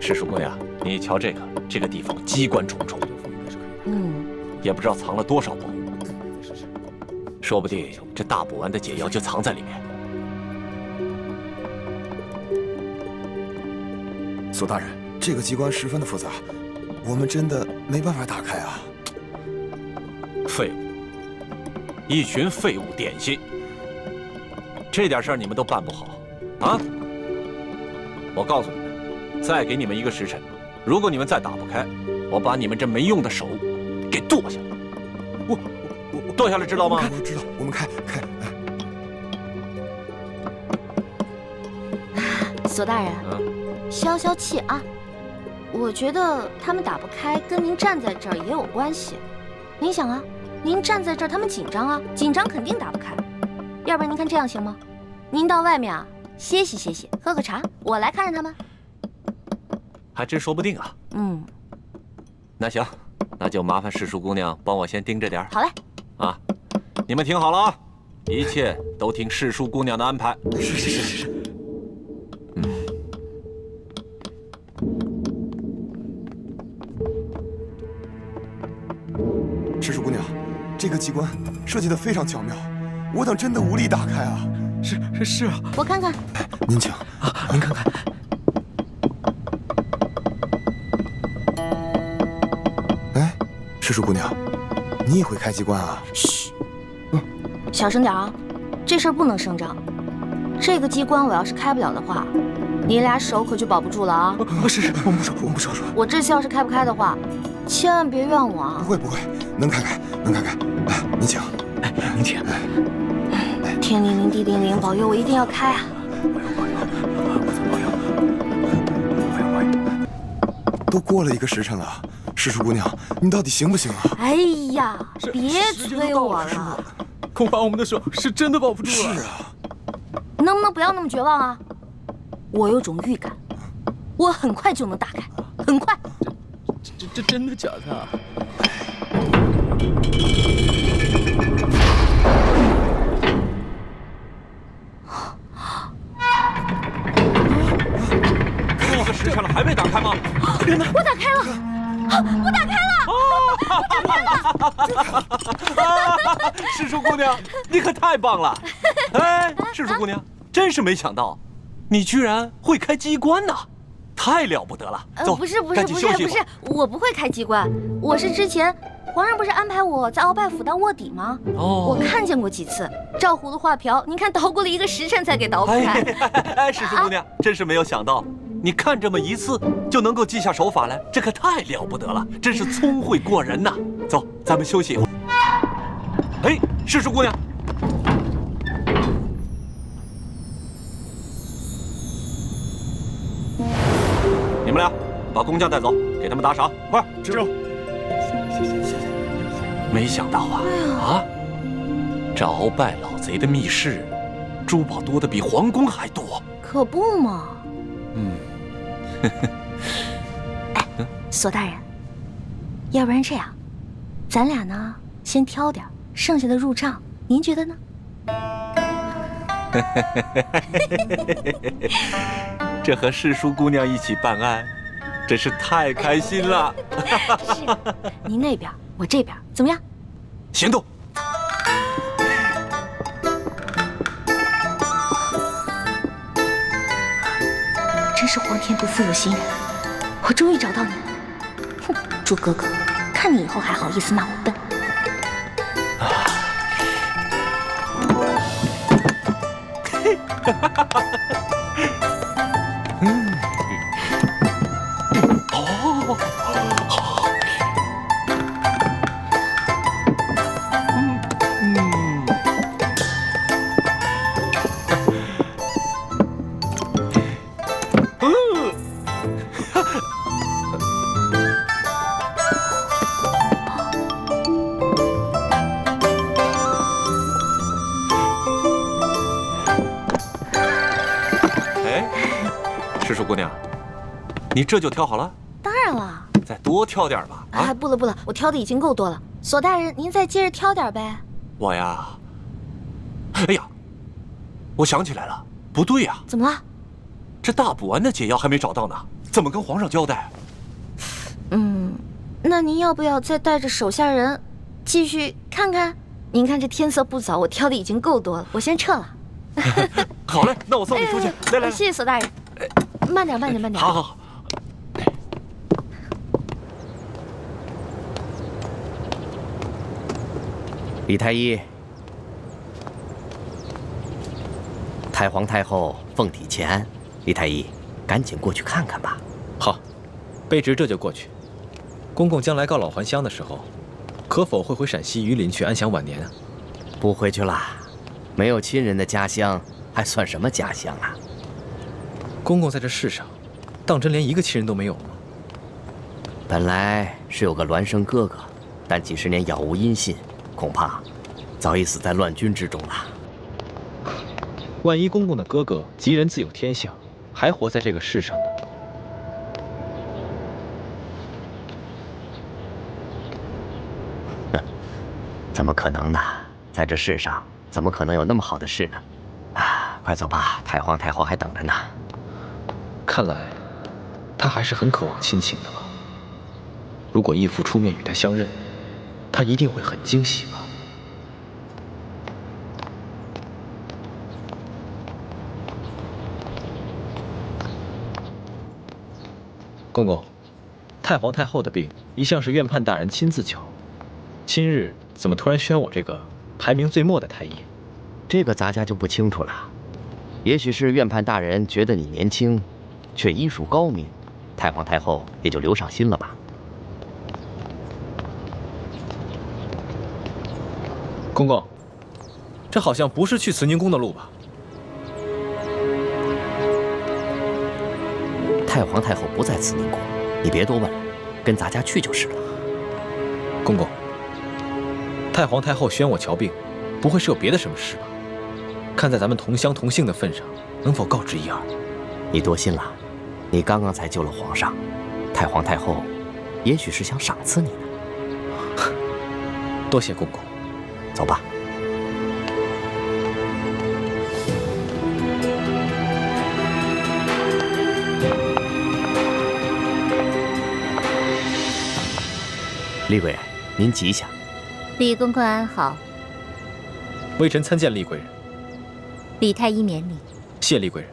赤树姑娘，你瞧这个地方机关重重，也不知道藏了多少宝物，说不定这大补丸的解药就藏在里面。索大人，这个机关十分的复杂，我们真的没办法打开啊！废物，一群废物点心，这点事儿你们都办不好啊！我告诉你们，再给你们1个时辰，如果你们再打不开，我把你们这没用的手给剁下来。我剁下来，知道吗？我知道，我们开。索大人，消消气啊！我觉得他们打不开，跟您站在这儿也有关系。您想啊，您站在这儿，他们紧张啊，紧张肯定打不开。要不然您看这样行吗？您到外面啊歇息，喝个茶，我来看着他们。还真说不定啊。那行，那就麻烦世淑姑娘帮我先盯着点儿。好嘞。啊，你们听好了啊，一切都听世淑姑娘的安排。是。赤树姑娘，这个机关设计得非常巧妙，我等真的无力打开啊！是啊，我看看。您请啊，您看看。哎，赤树姑娘，你也会开机关啊？嘘，小声点啊，这事儿不能声张。这个机关我要是开不了的话，你俩手可就保不住了啊！是，我们不说。我这次要是开不开的话，千万别怨我啊！不会，能开开。来，您请。您请。天灵灵，地灵灵，保佑我一定要开啊！保佑。都过了1个时辰了，赤树姑娘，你到底行不行啊？哎呀，别催我了，恐怕我们的手是真的保不住了。是啊。能不能不要那么绝望啊？我有种预感，我很快就能打开，很快。这真的假的啊？1个时辰了，还没打开吗？天哪！我打开了！我打开了！世淑姑娘，你可太棒了！哎，世淑姑娘，真是没想到，你居然会开机关呐！太了不得了！走，不是，我不会开机关，我是之前皇上不是安排我在鳌拜府当卧底吗？我看见过几次，照葫芦画瓢，您看捣鼓了1个时辰才给捣鼓开。哎，世淑姑娘，真是没有想到，你看这么一次就能够记下手法来，这可太了不得了，真是聪慧过人呐！走，咱们休息一会儿。哎，世淑姑娘。你们俩把工匠带走，给他们打赏，快！知道。谢。没想到啊，这鳌拜老贼的密室，珠宝多的比皇宫还多。可不嘛。哎，索大人，要不然这样，咱俩呢先挑点，剩下的入账，您觉得呢？这和世淑姑娘一起办案，真是太开心了。是，您那边，我这边，怎么样？行动！真是皇天不负有心人，我终于找到你了。哼，猪哥哥，看你以后还好意思骂我笨。世淑姑娘，你这就挑好了？当然了，再多挑点吧。啊，不了，我挑的已经够多了。索大人，您再接着挑点呗。我呀，哎呀，我想起来了，不对呀。怎么了？这大补丸的解药还没找到呢，怎么跟皇上交代？那您要不要再带着手下人继续看看？您看这天色不早，我挑的已经够多了，我先撤了。好嘞，那我送你出去。来，谢谢索大人。慢点。好。李太医，太皇太后凤体前安，李太医，赶紧过去看看吧。好，卑职这就过去。公公将来告老还乡的时候，可否会回陕西榆林去安享晚年啊？不回去了，没有亲人的家乡还算什么家乡啊？公公在这世上，当真连一个亲人都没有吗？本来是有个孪生哥哥，但几十年杳无音信，恐怕早已死在乱军之中了。万一公公的哥哥吉人自有天相，还活在这个世上呢？怎么可能呢？在这世上，怎么可能有那么好的事呢？啊，快走吧，太皇太后还等着呢。看来，他还是很渴望亲情的吧。如果义父出面与他相认，他一定会很惊喜吧。公公，太皇太后的病一向是院判大人亲自瞧，今日怎么突然宣我这个排名最末的太医？这个咱家就不清楚了。也许是院判大人觉得你年轻，却医术高明，太皇太后也就留上心了吧。公公，这好像不是去慈宁宫的路吧？太皇太后不在慈宁宫，你别多问了，跟咱家去就是了。公公，太皇太后宣我瞧病，不会是有别的什么事吧？看在咱们同乡同姓的份上，能否告知一二？你多心了，你刚刚才救了皇上，太皇太后也许是想赏赐你呢。多谢公公，走吧。厉贵人，您吉祥。李公公安好。微臣参见厉贵人。李太医免礼。谢厉贵人。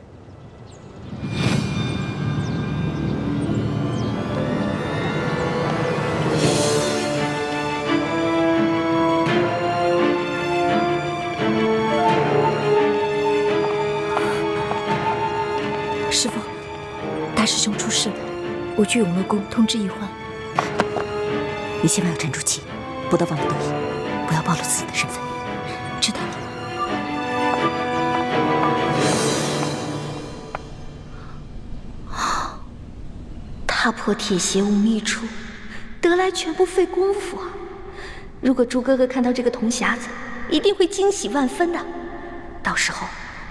师父，大师兄出事了，我去永乐宫通知医患。你千万要沉住气，不得忘了得意，不要暴露自己的身份，知道了吗？踏破铁鞋无觅处，得来全不费工夫啊！如果朱哥哥看到这个铜匣子，一定会惊喜万分的。到时候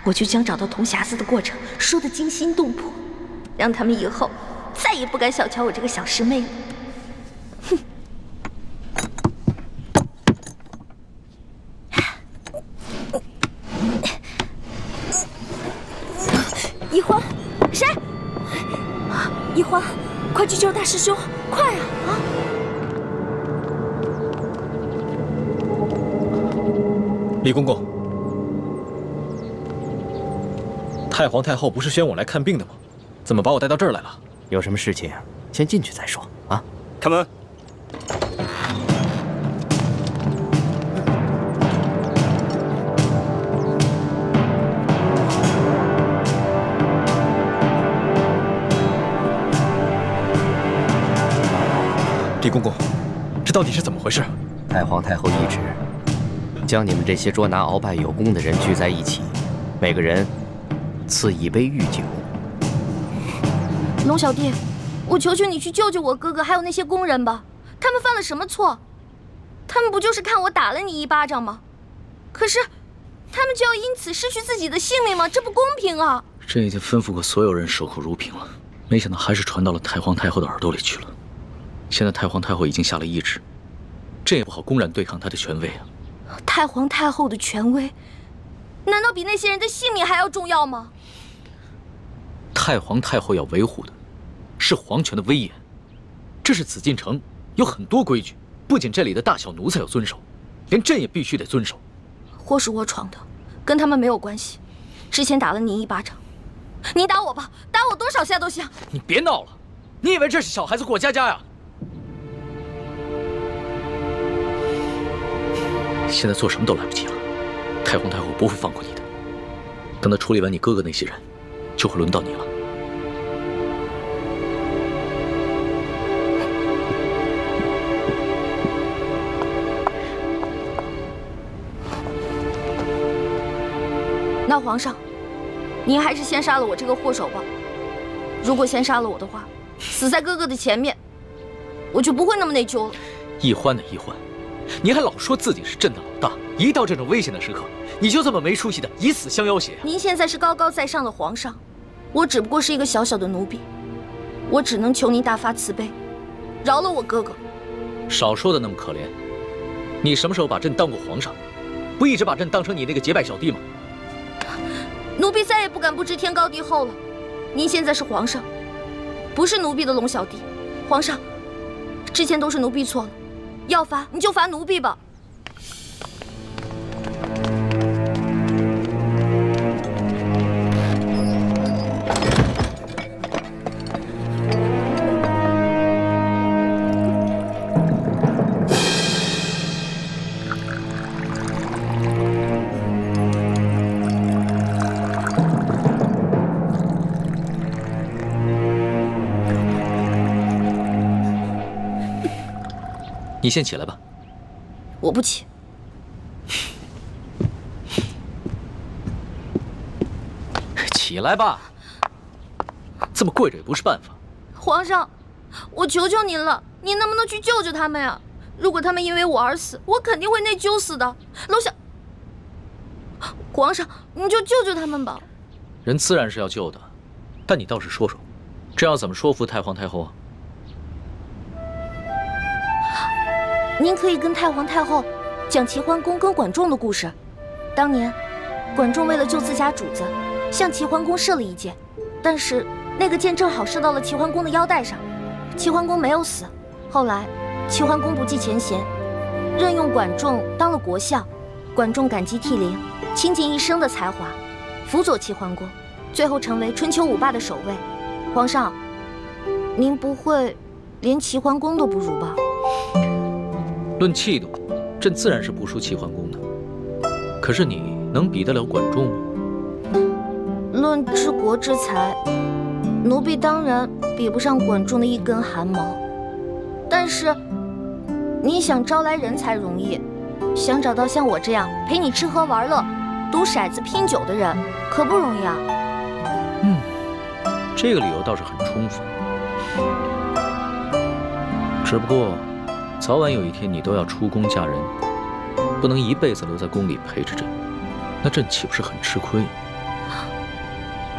我就将找到铜匣子的过程说得惊心动魄，让他们以后再也不敢小瞧我这个小师妹了。哼！一欢，谁？一欢，快去救大师兄，快啊！啊！李公公，太皇太后不是宣我来看病的吗？怎么把我带到这儿来了？有什么事情先进去再说啊！开门。李公公，这到底是怎么回事？太皇太后懿旨，将你们这些捉拿鳌拜有功的人聚在一起，每个人赐一杯御酒。龙小弟，我求求你去救救我哥哥，还有那些工人吧。他们犯了什么错？他们不就是看我打了你一巴掌吗？可是，他们就要因此失去自己的性命吗？这不公平啊！朕已经吩咐过所有人守口如瓶了，没想到还是传到了太皇太后的耳朵里去了。现在太皇太后已经下了懿旨，朕也不好公然对抗她的权威啊。太皇太后的权威，难道比那些人的性命还要重要吗？太皇太后要维护的是皇权的威严。这是紫禁城，有很多规矩，不仅这里的大小奴才要遵守，连朕也必须得遵守。祸是我闯的，跟他们没有关系。之前打了您一巴掌，您打我吧，打我多少下都行。你别闹了，你以为这是小孩子过家家呀？现在做什么都来不及了，太皇太后不会放过你的。等他处理完你哥哥那些人，就会轮到你了。那皇上，您还是先杀了我这个祸首吧。如果先杀了我的话，死在哥哥的前面，我就不会那么内疚了。易欢的易欢，你还老说自己是朕的老大，一到这种危险的时刻，你就这么没出息的以死相要挟。您现在是高高在上的皇上，我只不过是一个小小的奴婢，我只能求您大发慈悲，饶了我哥哥。少说的那么可怜，你什么时候把朕当过皇上？不一直把朕当成你那个结拜小弟吗？奴婢再也不敢不知天高地厚了。您现在是皇上，不是奴婢的龙小弟。皇上，之前都是奴婢错了，要罚你就罚奴婢吧。你先起来吧。我不起。起来吧。这么跪着也不是办法。皇上，我求求您了，您能不能去救救他们呀？如果他们因为我而死，我肯定会内疚死的。楼下，皇上，你就救救他们吧。人自然是要救的，但你倒是说说，这要怎么说服太皇太后啊？您可以跟太皇太后讲齐桓公跟管仲的故事。当年，管仲为了救自家主子，向齐桓公射了一箭，但是那个箭正好射到了齐桓公的腰带上，齐桓公没有死。后来，齐桓公不计前嫌，任用管仲当了国相。管仲感激涕零，倾尽一生的才华，辅佐齐桓公，最后成为春秋五霸的首位。皇上，您不会连齐桓公都不如吧？论气度，朕自然是不输齐桓公的。可是你能比得了管仲吗？论治国之才，奴婢当然比不上管仲的一根汗毛。但是，你想招来人才容易，想找到像我这样陪你吃喝玩乐、赌骰子拼酒的人，可不容易啊。这个理由倒是很充分。只不过，早晚有一天你都要出宫嫁人，不能一辈子留在宫里陪着朕，那朕岂不是很吃亏？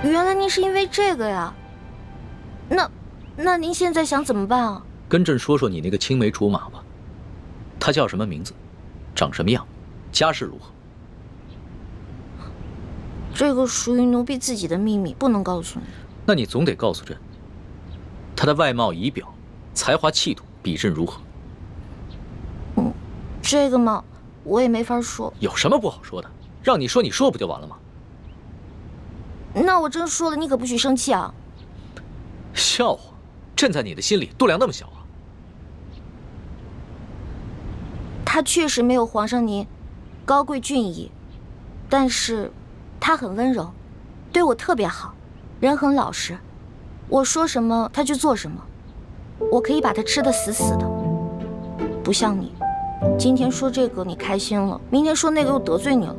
原来您是因为这个呀？那您现在想怎么办啊？跟朕说说你那个青梅竹马吧，他叫什么名字，长什么样，家世如何？这个属于奴婢自己的秘密，不能告诉你。那你总得告诉朕，他的外貌仪表、才华气度比朕如何？这个嘛，我也没法说。有什么不好说的？让你说，你说不就完了吗？那我真说了，你可不许生气啊！笑话，朕在你的心里度量那么小啊？他确实没有皇上您高贵俊逸，但是他很温柔，对我特别好，人很老实。我说什么他就做什么，我可以把他吃得死死的。不像你，今天说这个你开心了，明天说那个又得罪你了。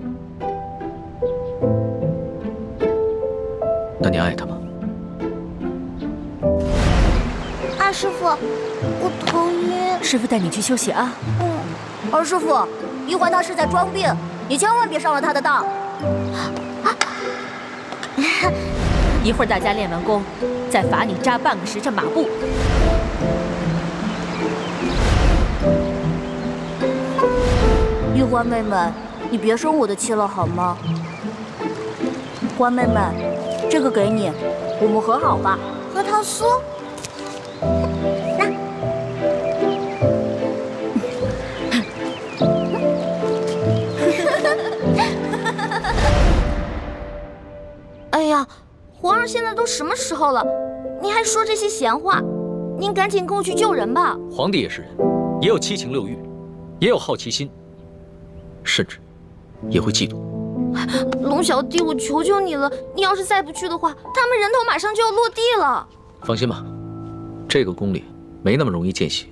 那你爱他吗？二师傅，我头晕。师傅带你去休息啊。二师傅，一环他是在装病，你千万别上了他的当。一会儿大家练完功，再罚你扎半个时辰马步。玉环妹妹，你别生我的气了好吗？环妹妹，这个给你，我们和好吧。和他说，现在都什么时候了，您还说这些闲话？您赶紧跟我去救人吧。皇帝也是人，也有七情六欲，也有好奇心，甚至也会嫉妒。龙小弟，我求求你了，你要是再不去的话，他们人头马上就要落地了。放心吧，这个宫里没那么容易见血，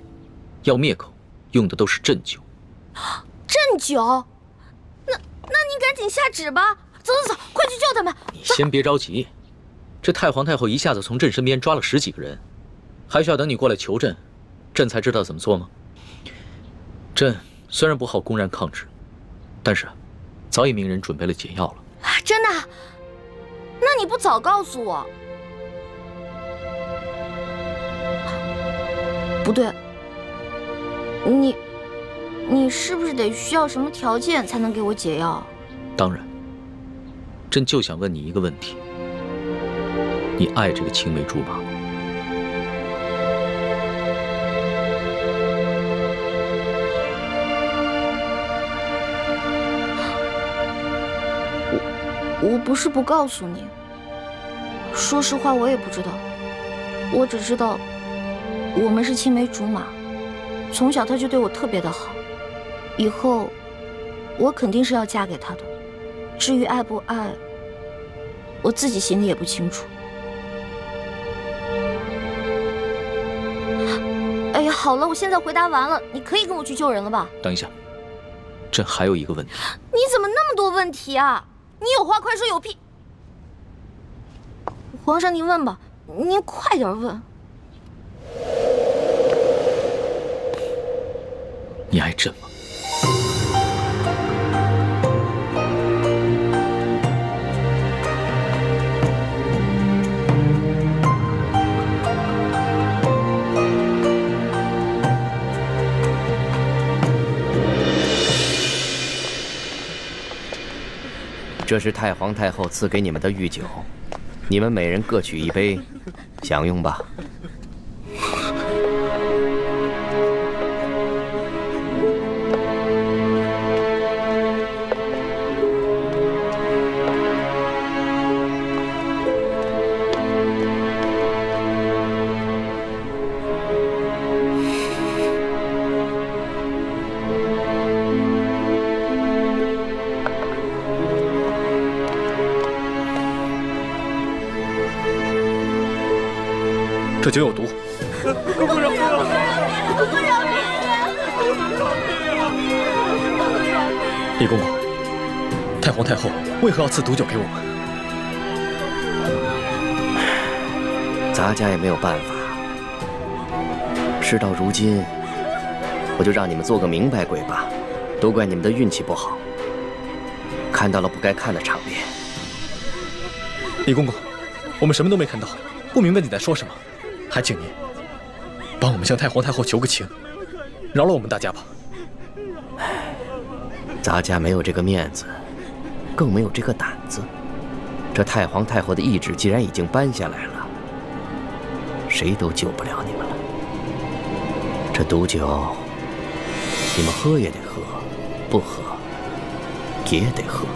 要灭口用的都是鸩酒。鸩酒？那您赶紧下旨吧。走，快去救他们！你先别着急，这太皇太后一下子从朕身边抓了10几个人，还需要等你过来求朕，朕才知道怎么做吗？朕虽然不好公然抗旨，但是早已命人准备了解药了。真的？那你不早告诉我？不对，你是不是得需要什么条件才能给我解药？当然，朕就想问你一个问题：你爱这个青梅竹马吗？我不是不告诉你，说实话我也不知道，我只知道我们是青梅竹马，从小他就对我特别的好，以后我肯定是要嫁给他的。至于爱不爱，我自己心里也不清楚。哎呀，好了，我现在回答完了，你可以跟我去救人了吧？等一下，朕还有一个问题。你怎么那么多问题啊？你有话快说，有屁！皇上，您问吧，您快点问。你爱朕吗？这是太皇太后赐给你们的御酒，你们每人各取一杯，享用吧。这酒有毒。公公饶命！公公饶命！李公公，太皇太后为何要赐毒酒给我们？咱家也没有办法。事到如今，我就让你们做个明白鬼吧。都怪你们的运气不好，看到了不该看的场面。李公公，我们什么都没看到，不明白你在说什么。还请您帮我们向太皇太后求个情，饶了我们大家吧。咱家没有这个面子，更没有这个胆子。这太皇太后的懿旨既然已经颁下来了，谁都救不了你们了。这毒酒，你们喝也得喝，不喝也得喝。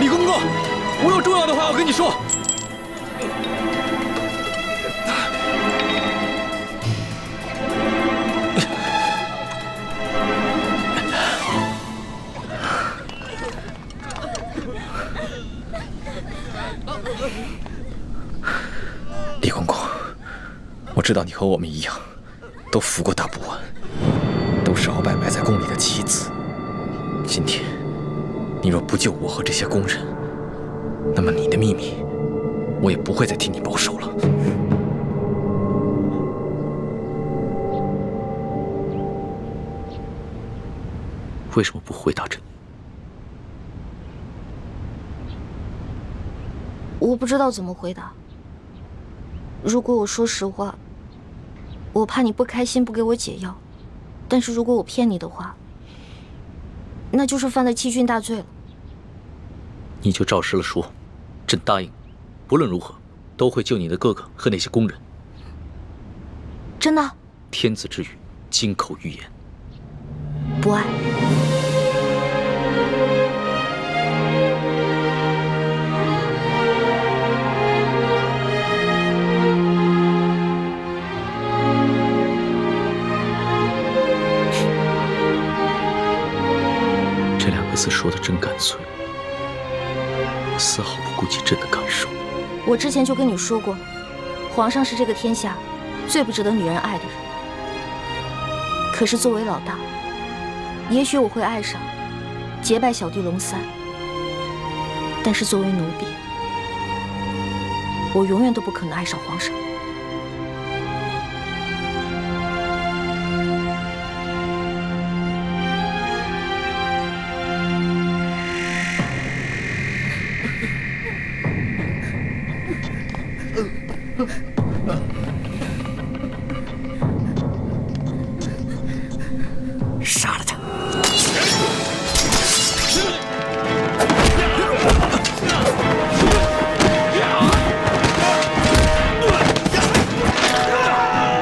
李公公，我有重要的话要跟你说。李公公，我知道你和我们一样，都服过大不完，都是鳌拜埋在宫里的棋子。今天，你若不救我和这些宫人，那么你的秘密，我也不会再替你保守了。为什么不回答朕？我不知道怎么回答。如果我说实话，我怕你不开心，不给我解药；但是如果我骗你的话，那就是犯了欺君大罪了。你就照实了说，朕答应，不论如何，都会救你的哥哥和那些工人。真的？天子之语，金口玉言。不爱。这2个字说的真干脆，丝毫不顾及朕的感受。我之前就跟你说过，皇上是这个天下最不值得女人爱的人。可是作为老大，也许我会爱上结拜小弟龙三，但是作为奴婢，我永远都不可能爱上皇上。杀了他！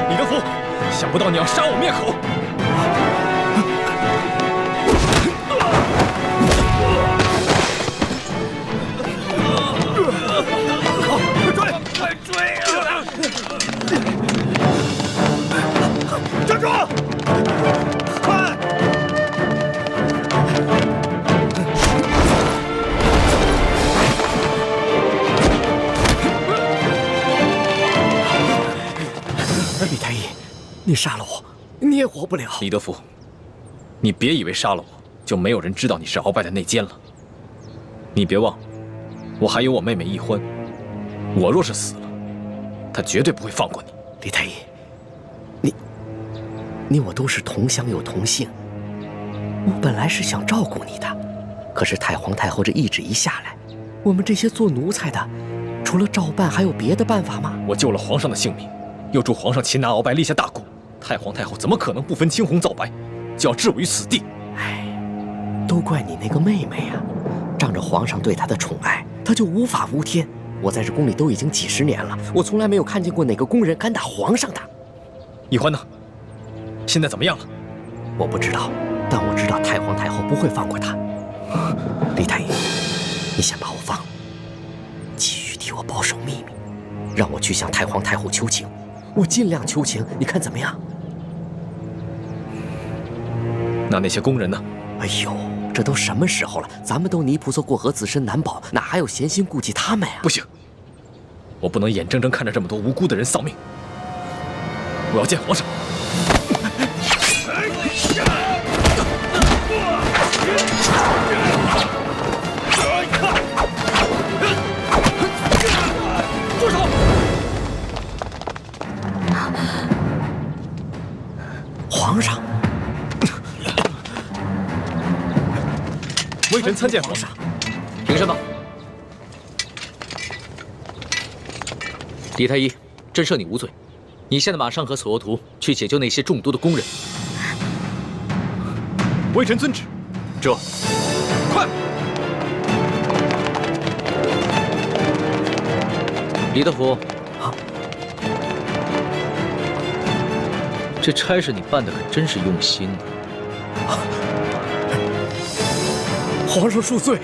李德福，想不到你要杀我灭口！快追啊！站住！快！李太医，你杀了我，你也活不了。李德福，你别以为杀了我就没有人知道你是鳌拜的内奸了。你别忘了，我还有我妹妹易欢，我若是死了，她绝对不会放过你。李太医，你我都是同乡又同姓，我本来是想照顾你的，可是太皇太后这懿旨一下来，我们这些做奴才的，除了照办还有别的办法吗？我救了皇上的性命，又助皇上擒拿鳌拜，立下大功，太皇太后怎么可能不分青红皂白，就要置我于死地？哎，都怪你那个妹妹呀！仗着皇上对她的宠爱，她就无法无天。我在这宫里都已经几10年了，我从来没有看见过哪个宫人敢打皇上的。易欢呢？现在怎么样了？我不知道，但我知道太皇太后不会放过她。李太医，你先把我放了，继续替我保守秘密，让我去向太皇太后求情，我尽量求情，你看怎么样？那些工人呢？哎呦，这都什么时候了？咱们都泥菩萨过河，自身难保，哪还有闲心顾及他们呀？不行，我不能眼睁睁看着这么多无辜的人丧命。我要见皇上。住手！皇上，微臣参见皇上。凭什么？李太医，朕赦你无罪。你现在马上和索额图去解救那些中毒的工人。微臣遵旨。这，快！李德福，这差事你办的可真是用心呢。皇上恕罪。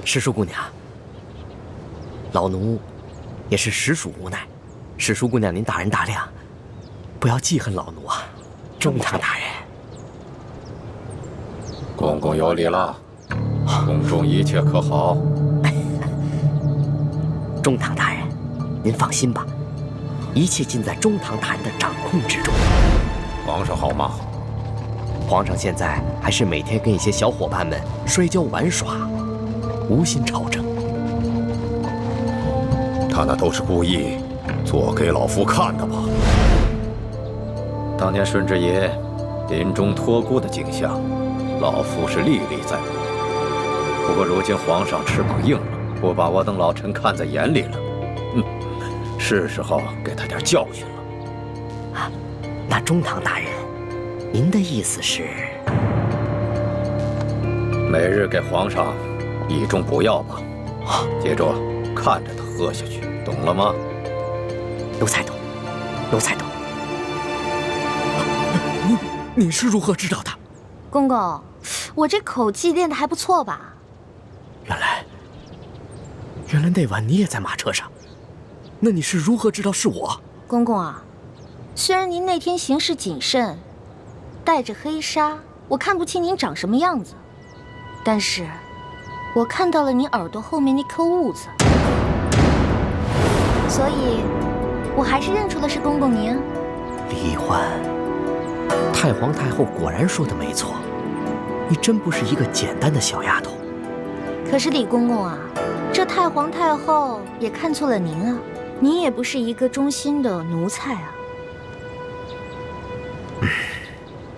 石叔姑娘，老奴也是实属无奈。石叔姑娘，您大人大量，不要记恨老奴啊！中堂大人，公公有礼了。宫中一切可好？中堂大人，您放心吧，一切尽在中堂大人的掌控之中。皇上好吗？皇上现在还是每天跟一些小伙伴们摔跤玩耍，无心朝政。他那都是故意，做给老夫看的吧。当年顺治爷临终托孤的景象，老夫是历历在目。不过如今皇上翅膀硬了，不把我等老臣看在眼里了，是时候给他点教训了。啊，那中堂大人，您的意思是？每日给皇上以重补药吧。接着看着他喝下去，懂了吗？奴才懂，奴才懂。你是如何知道的？公公，我这口技练得还不错吧？原来那晚你也在马车上，那你是如何知道是我？公公啊，虽然您那天行事谨慎，带着黑纱，我看不清您长什么样子，但是我看到了您耳朵后面那颗痦子，所以我还是认出了是公公您。李易欢，太皇太后果然说的没错，你真不是一个简单的小丫头。可是李公公啊，这太皇太后也看错了您啊，您也不是一个忠心的奴才啊。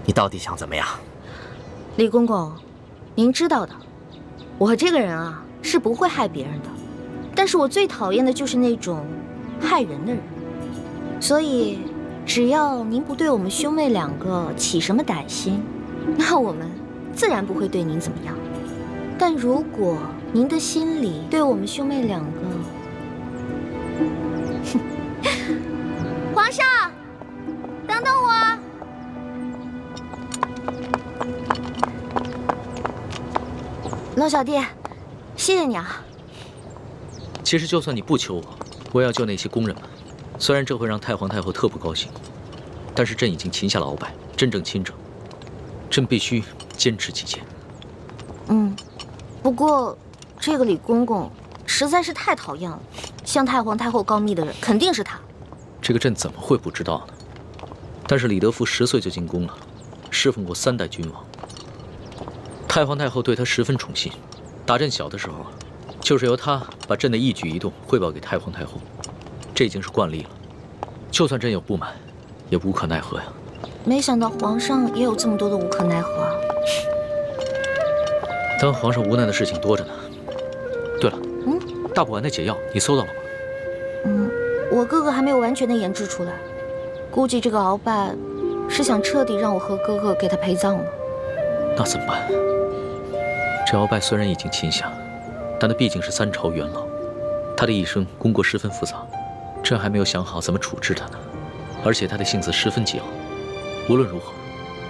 你到底想怎么样？李公公，您知道的，我这个人啊是不会害别人的，但是我最讨厌的就是那种害人的人。所以只要您不对我们兄妹两个起什么歹心，那我们自然不会对您怎么样。但如果您的心里对我们兄妹两个，皇上，等等我。龙小弟，谢谢你啊。其实就算你不求我，我也要救那些宫人们。虽然这会让太皇太后特不高兴，但是朕已经擒下了鳌拜，真正亲政，朕必须坚持己见。不过这个李公公实在是太讨厌了，向太皇太后告密的人肯定是他。这个朕怎么会不知道呢？但是李德福10岁就进宫了，侍奉过3代君王。太皇太后对他十分宠信，打朕小的时候啊，就是由他把朕的一举一动汇报给太皇太后，这已经是惯例了。就算朕有不满，也无可奈何呀。没想到皇上也有这么多的无可奈何啊。当皇上无奈的事情多着呢。对了，大补丸的解药你搜到了吗？我哥哥还没有完全的研制出来，估计这个鳌拜是想彻底让我和哥哥给他陪葬了。那怎么办？这鳌拜虽然已经擒下，但他毕竟是3朝元老，他的一生功过十分复杂，朕还没有想好怎么处置他呢。而且他的性子十分桀骜，无论如何，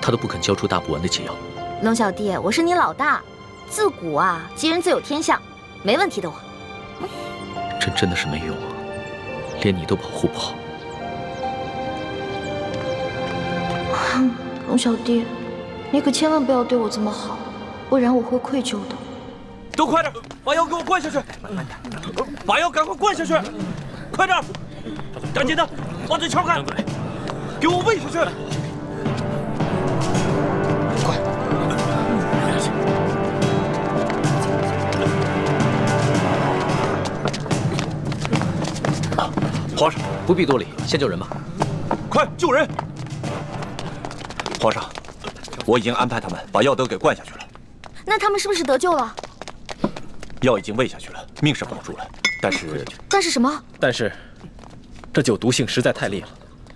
他都不肯交出大补丸的解药。龙小弟，我是你老大，自古啊，吉人自有天相，没问题的我。朕真的是没用啊，连你都保护不好。龙小弟，你可千万不要对我这么好，不然我会愧疚的。都快点，把药给我灌下去！把药赶快灌下去！快点，赶紧的，把嘴撬开，给我喂下去！快！皇上，不必多礼，先救人吧。快救人！皇上，我已经安排他们把药都给灌下去了。那他们是不是得救了？药已经喂下去了，命是保住了，但是什么？但是，这酒毒性实在太烈了，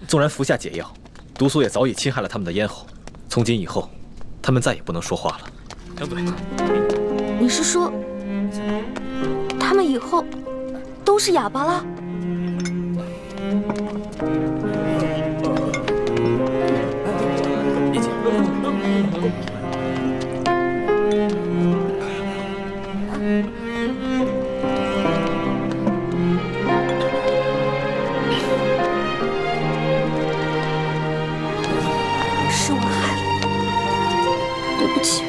纵然服下解药，毒素也早已侵害了他们的咽喉。从今以后，他们再也不能说话了。张嘴。你是说，他们以后都是哑巴了？是我害了，对不起，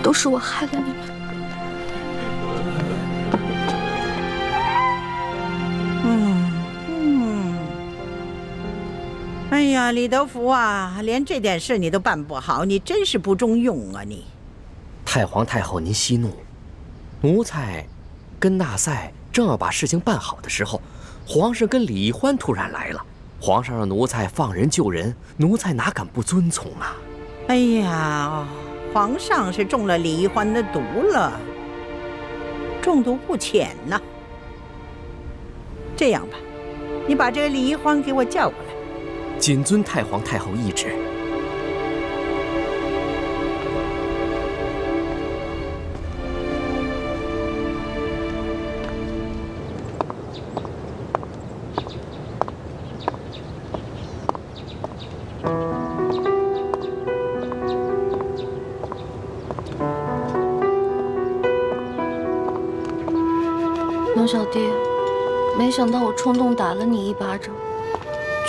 都是我害了你们。哎呀，李德福啊，连这点事你都办不好，你真是不中用啊你！太皇太后，您息怒，奴才跟纳赛正要把事情办好的时候，皇上跟李欢突然来了，皇上让奴才放人救人，奴才哪敢不遵从啊？哎呀，皇上是中了李欢的毒了，中毒不浅呐。这样吧，你把这个李欢给我叫过来。谨遵太皇太后懿旨。龙小弟，没想到我冲动打了你一巴掌，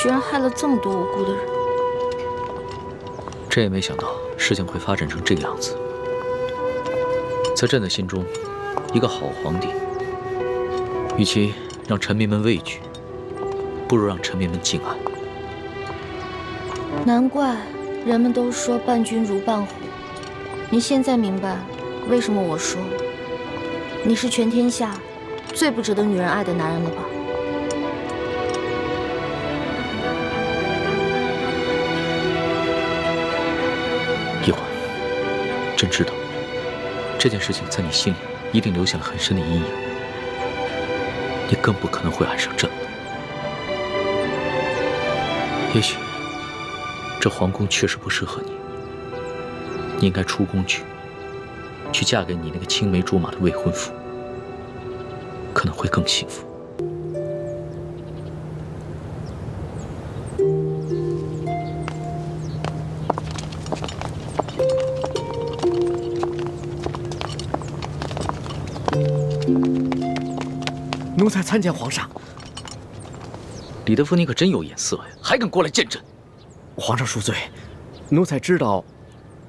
居然害了这么多无辜的人。朕也没想到事情会发展成这个样子。在朕的心中，一个好皇帝，与其让臣民们畏惧，不如让臣民们敬爱。难怪人们都说伴君如伴虎。你现在明白为什么我说你是全天下最不值得女人爱的男人了吧？懿欢，朕知道这件事情在你心里一定留下了很深的阴影，你更不可能会爱上朕了。也许这皇宫确实不适合你，你应该出宫去嫁给你那个青梅竹马的未婚夫，可能会更幸福。奴才参见皇上。李德福，你可真有眼色呀，还敢过来见朕！皇上恕罪，奴才知道，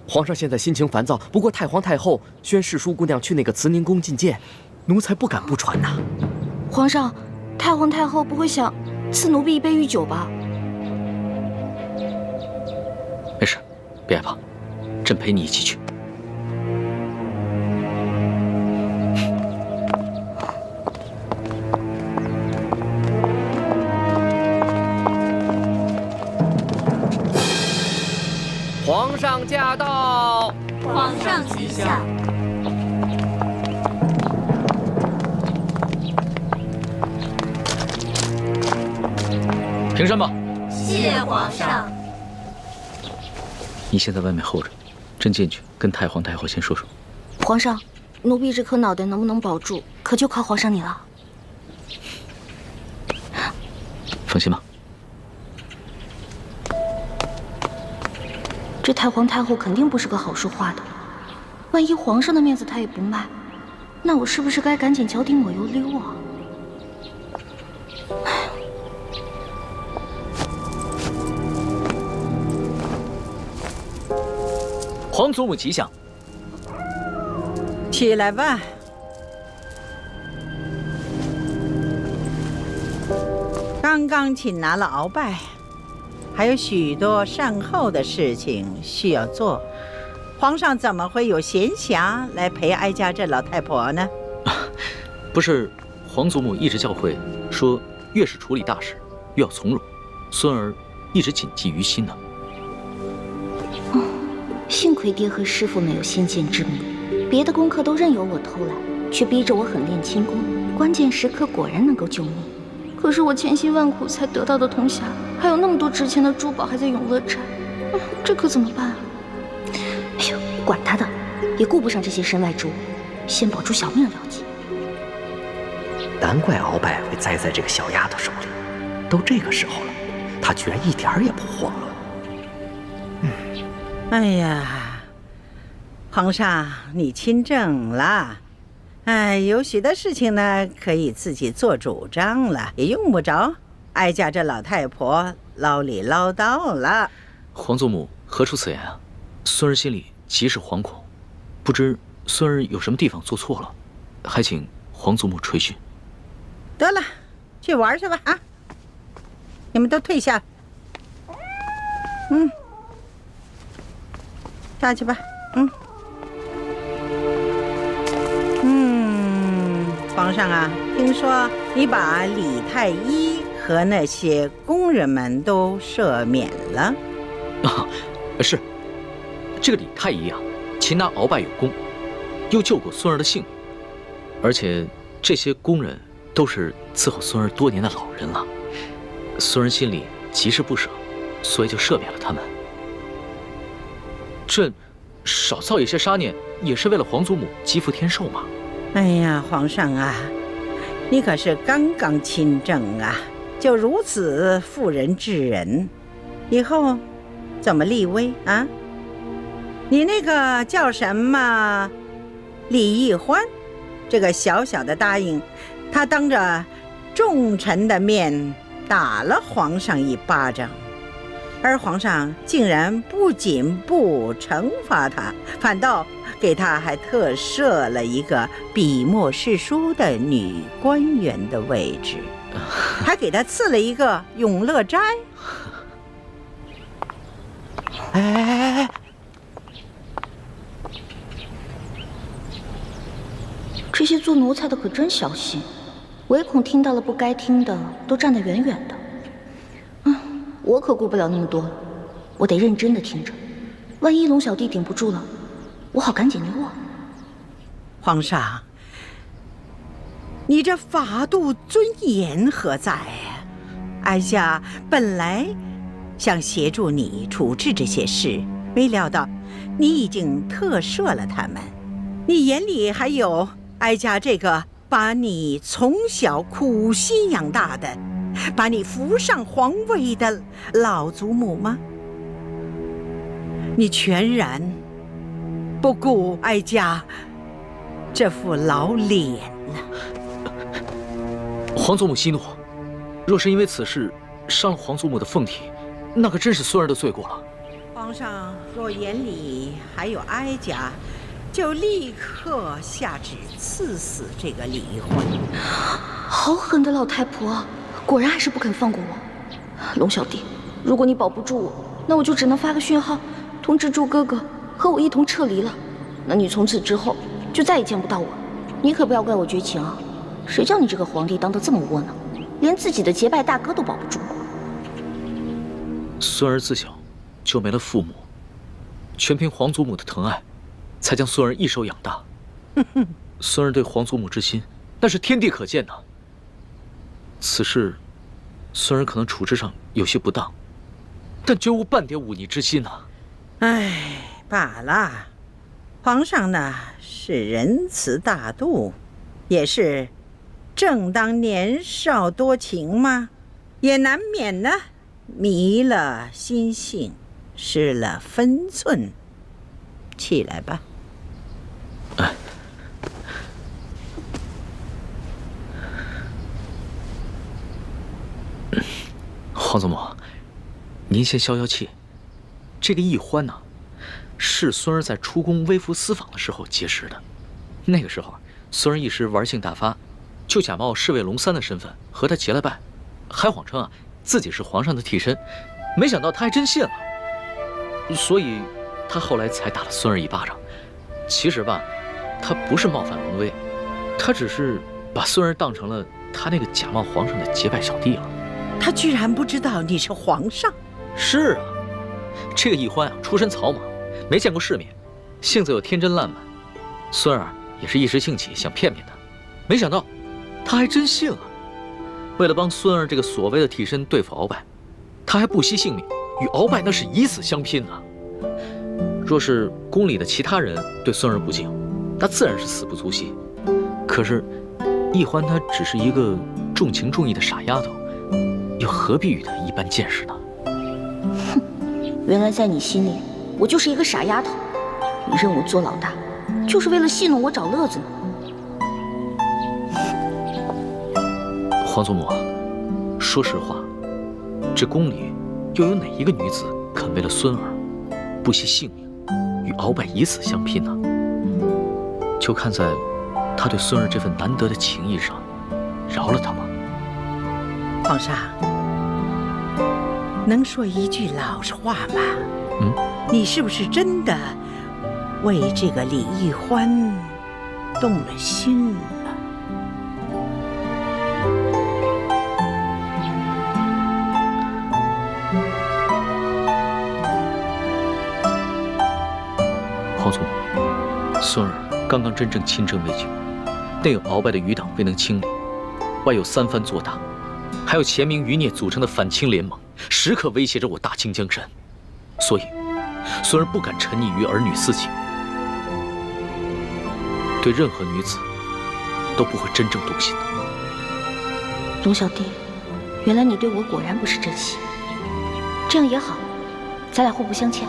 皇上现在心情烦躁。不过太皇太后宣世淑姑娘去那个慈宁宫觐见，奴才不敢不传呐。皇上，太皇太后不会想赐奴婢一杯御酒吧？没事，别害怕，朕陪你一起去。皇上驾到！皇上吉祥！平身吧。谢皇上。你先在外面候着，朕进去跟太皇太后先说说。皇上，奴婢这颗脑袋能不能保住，可就靠皇上你了。放心吧。这太皇太后肯定不是个好说话的，万一皇上的面子她也不卖，那我是不是该赶紧脚底抹油溜啊？皇祖母吉祥。起来吧。刚刚擒拿了鳌拜，还有许多善后的事情需要做。皇上怎么会有闲暇来陪哀家这老太婆呢？不是，皇祖母一直教诲说，越是处理大事，越要从容。孙儿一直谨记于心呢。幸亏爹和师傅没有先见之明，别的功课都任由我偷懒，却逼着我狠练轻功，关键时刻果然能够救命。可是我千辛万苦才得到的铜匣，还有那么多值钱的珠宝还在永乐斋，这可怎么办啊？哎呦，管他的，也顾不上这些身外之物，先保住小命要紧。难怪鳌拜会栽在这个小丫头手里，都这个时候了，她居然一点儿也不慌乱。哎呀，皇上你亲政了，哎，有许多事情呢可以自己做主张了，也用不着哀家这老太婆唠里唠叨了。皇祖母何出此言啊？孙儿心里极是惶恐，不知孙儿有什么地方做错了，还请皇祖母垂训。得了，去玩去吧啊！你们都退下。下去吧。皇上啊，听说你把李太医和那些工人们都赦免了。啊，是。这个李太医啊，擒拿鳌拜有功，又救过孙儿的性命，而且这些工人都是伺候孙儿多年的老人了。孙儿心里极是不舍，所以就赦免了他们。朕少造一些杀念，也是为了皇祖母积福天寿嘛。哎呀，皇上啊，你可是刚刚亲政啊，就如此妇人之仁，以后怎么立威啊？你那个叫什么李义欢，这个小小的答应，他当着众臣的面打了皇上一巴掌，而皇上竟然不仅不惩罚他，反倒给他还特设了一个笔墨诗书的女官员的位置，还给他赐了一个永乐斋。哎，这些做奴才的可真小心，唯恐听到了不该听的，都站得远远的。我可顾不了那么多，我得认真的听着，万一龙小弟顶不住了，我好赶紧溜啊！皇上，你这法度尊严何在呀？哀家本来想协助你处置这些事，没料到你已经特赦了他们。你眼里还有哀家这个把你从小苦心养大的，把你扶上皇位的老祖母吗？你全然不顾哀家这副老脸了。皇祖母息怒，若是因为此事伤了皇祖母的凤体，那可真是孙儿的罪过了。皇上若眼里还有哀家，就立刻下旨赐死这个李义欢。好狠的老太婆，果然还是不肯放过我。龙小弟，如果你保不住我，那我就只能发个讯号，通知祝哥哥和我一同撤离了。那你从此之后就再也见不到我。你可不要怪我绝情啊！谁叫你这个皇帝当得这么窝囊，连自己的结拜大哥都保不住。孙儿自小就没了父母，全凭皇祖母的疼爱，才将孙儿一手养大。孙儿对皇祖母之心，那是天地可见的。此事，孙儿可能处置上有些不当，但绝无半点忤逆之心啊。唉，罢了。皇上呢是仁慈大度，也是正当年少多情嘛，也难免呢迷了心性，失了分寸。起来吧。皇祖母，您先消消气。这个义欢呢，是孙儿在出宫微服私访的时候结识的。那个时候，孙儿一时玩性大发，就假冒侍卫龙三的身份和他结了拜，还谎称自己是皇上的替身。没想到他还真信了，所以他后来才打了孙儿一巴掌。其实吧，他不是冒犯龙威，他只是把孙儿当成了他那个假冒皇上的结拜小弟了。他居然不知道你是皇上？是啊，这个义欢出身草莽，没见过世面，性子又天真烂漫。孙儿也是一时兴起想骗骗他，没想到他还真信了。为了帮孙儿这个所谓的替身对付鳌拜，他还不惜性命，与鳌拜那是以死相拼啊！若是宫里的其他人对孙儿不敬，那自然是死不足惜。可是义欢她只是一个重情重义的傻丫头，又何必与他一般见识呢？哼，原来在你心里，我就是一个傻丫头。你认我做老大，就是为了戏弄我找乐子呢。皇祖母，说实话，这宫里又有哪一个女子肯为了孙儿不惜性命，与鳌拜以死相拼呢？就看在他对孙儿这份难得的情谊上，饶了他吧。皇上，能说一句老实话吗？你是不是真的为这个李义欢动了心了？皇祖母，孙儿刚刚真正亲征未久，内有鳌拜的余党未能清理，外有三藩做大，还有前明余孽组成的反清联盟，时刻威胁着我大清江山，所以孙儿不敢沉溺于儿女私情，对任何女子都不会真正动心的。龙小弟，原来你对我果然不是真心，这样也好，咱俩互不相欠。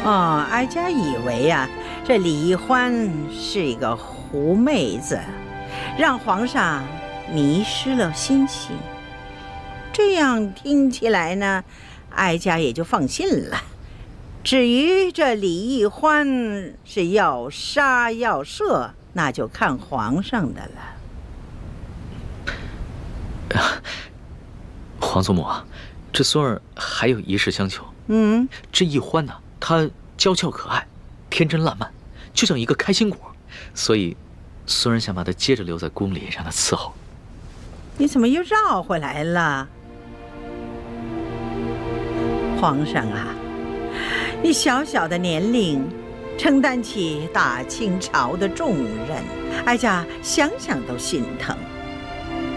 哦，哀家以为呀，这李易欢是一个狐妹子，让皇上迷失了心性。这样听起来呢，哀家也就放心了。至于这李易欢是要杀要赦，那就看皇上的了。皇祖母啊，这孙儿还有一事相求。这易欢呢，他娇俏可爱，天真烂漫，就像一个开心果，所以孙儿想把他接着留在宫里，让他伺候。你怎么又绕回来了？皇上啊，你小小的年龄，承担起大清朝的重任，哀家想想都心疼。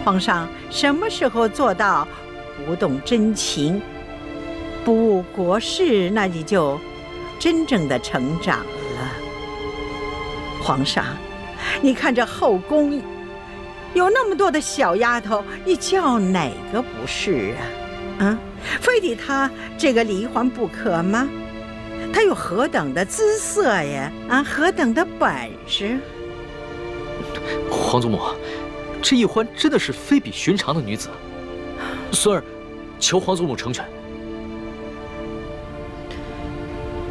皇上什么时候做到不动真情，不误国事，那你就真正的成长了。皇上，你看这后宫有那么多的小丫头，你叫哪个不是啊？非得她这个李易欢不可吗？她有何等的姿色呀？何等的本事？皇祖母，这易欢真的是非比寻常的女子，孙儿求皇祖母成全。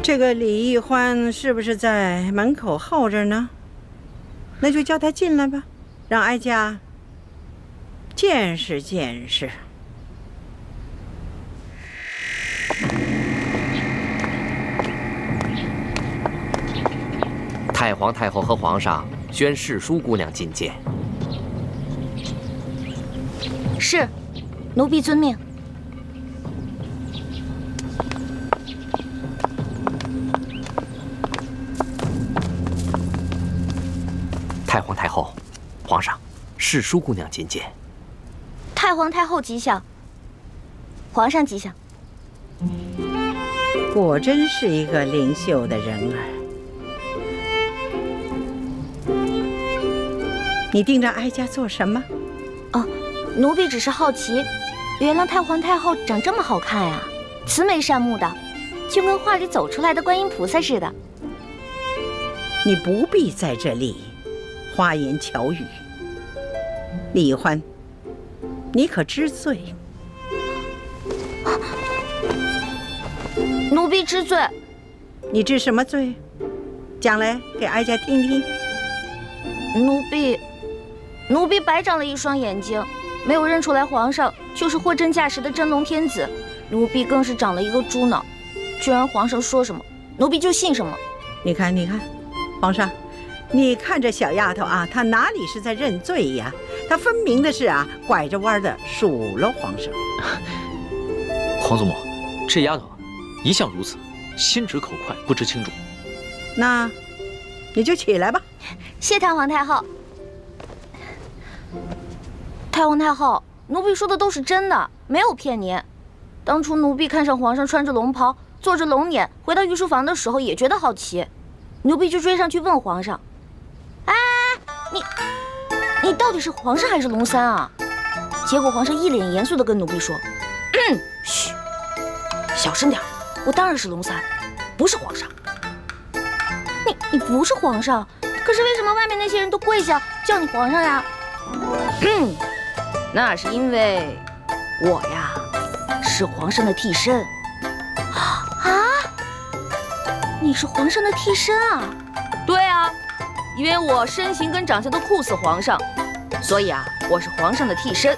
这个李易欢是不是在门口候着呢？那就叫他进来吧，让哀家见识见识。太皇太后和皇上宣世淑姑娘觐见。是，奴婢遵命。太皇太后，皇上，世淑姑娘觐见。太皇太后吉祥，皇上吉祥。果真是一个灵秀的人儿。你盯着哀家做什么？哦，奴婢只是好奇，原来太皇太后长这么好看呀，慈眉善目的，就跟画里走出来的观音菩萨似的。你不必在这里花言巧语。李易欢，你可知罪？奴婢知罪。你知什么罪？讲来给哀家听听。奴婢白长了一双眼睛，没有认出来皇上就是货真价实的真龙天子。奴婢更是长了一个猪脑，居然皇上说什么，奴婢就信什么。你看，皇上，你看这小丫头啊，她哪里是在认罪呀？她分明的是拐着弯的数落皇上。皇祖母，这丫头一向如此，心直口快，不知轻重。那你就起来吧。谢太皇太后。太皇太后，奴婢说的都是真的，没有骗您。当初奴婢看上皇上穿着龙袍，坐着龙辇，回到御书房的时候也觉得好奇，奴婢就追上去问皇上：“哎，你到底是皇上还是龙三啊？”结果皇上一脸严肃地跟奴婢说：“嘘，小声点，我当然是龙三，不是皇上。”你不是皇上，可是为什么外面那些人都跪下叫你皇上呀？那是因为我呀是皇上的替身。你是皇上的替身啊？对啊，因为我身形跟长相都酷似皇上，所以我是皇上的替身。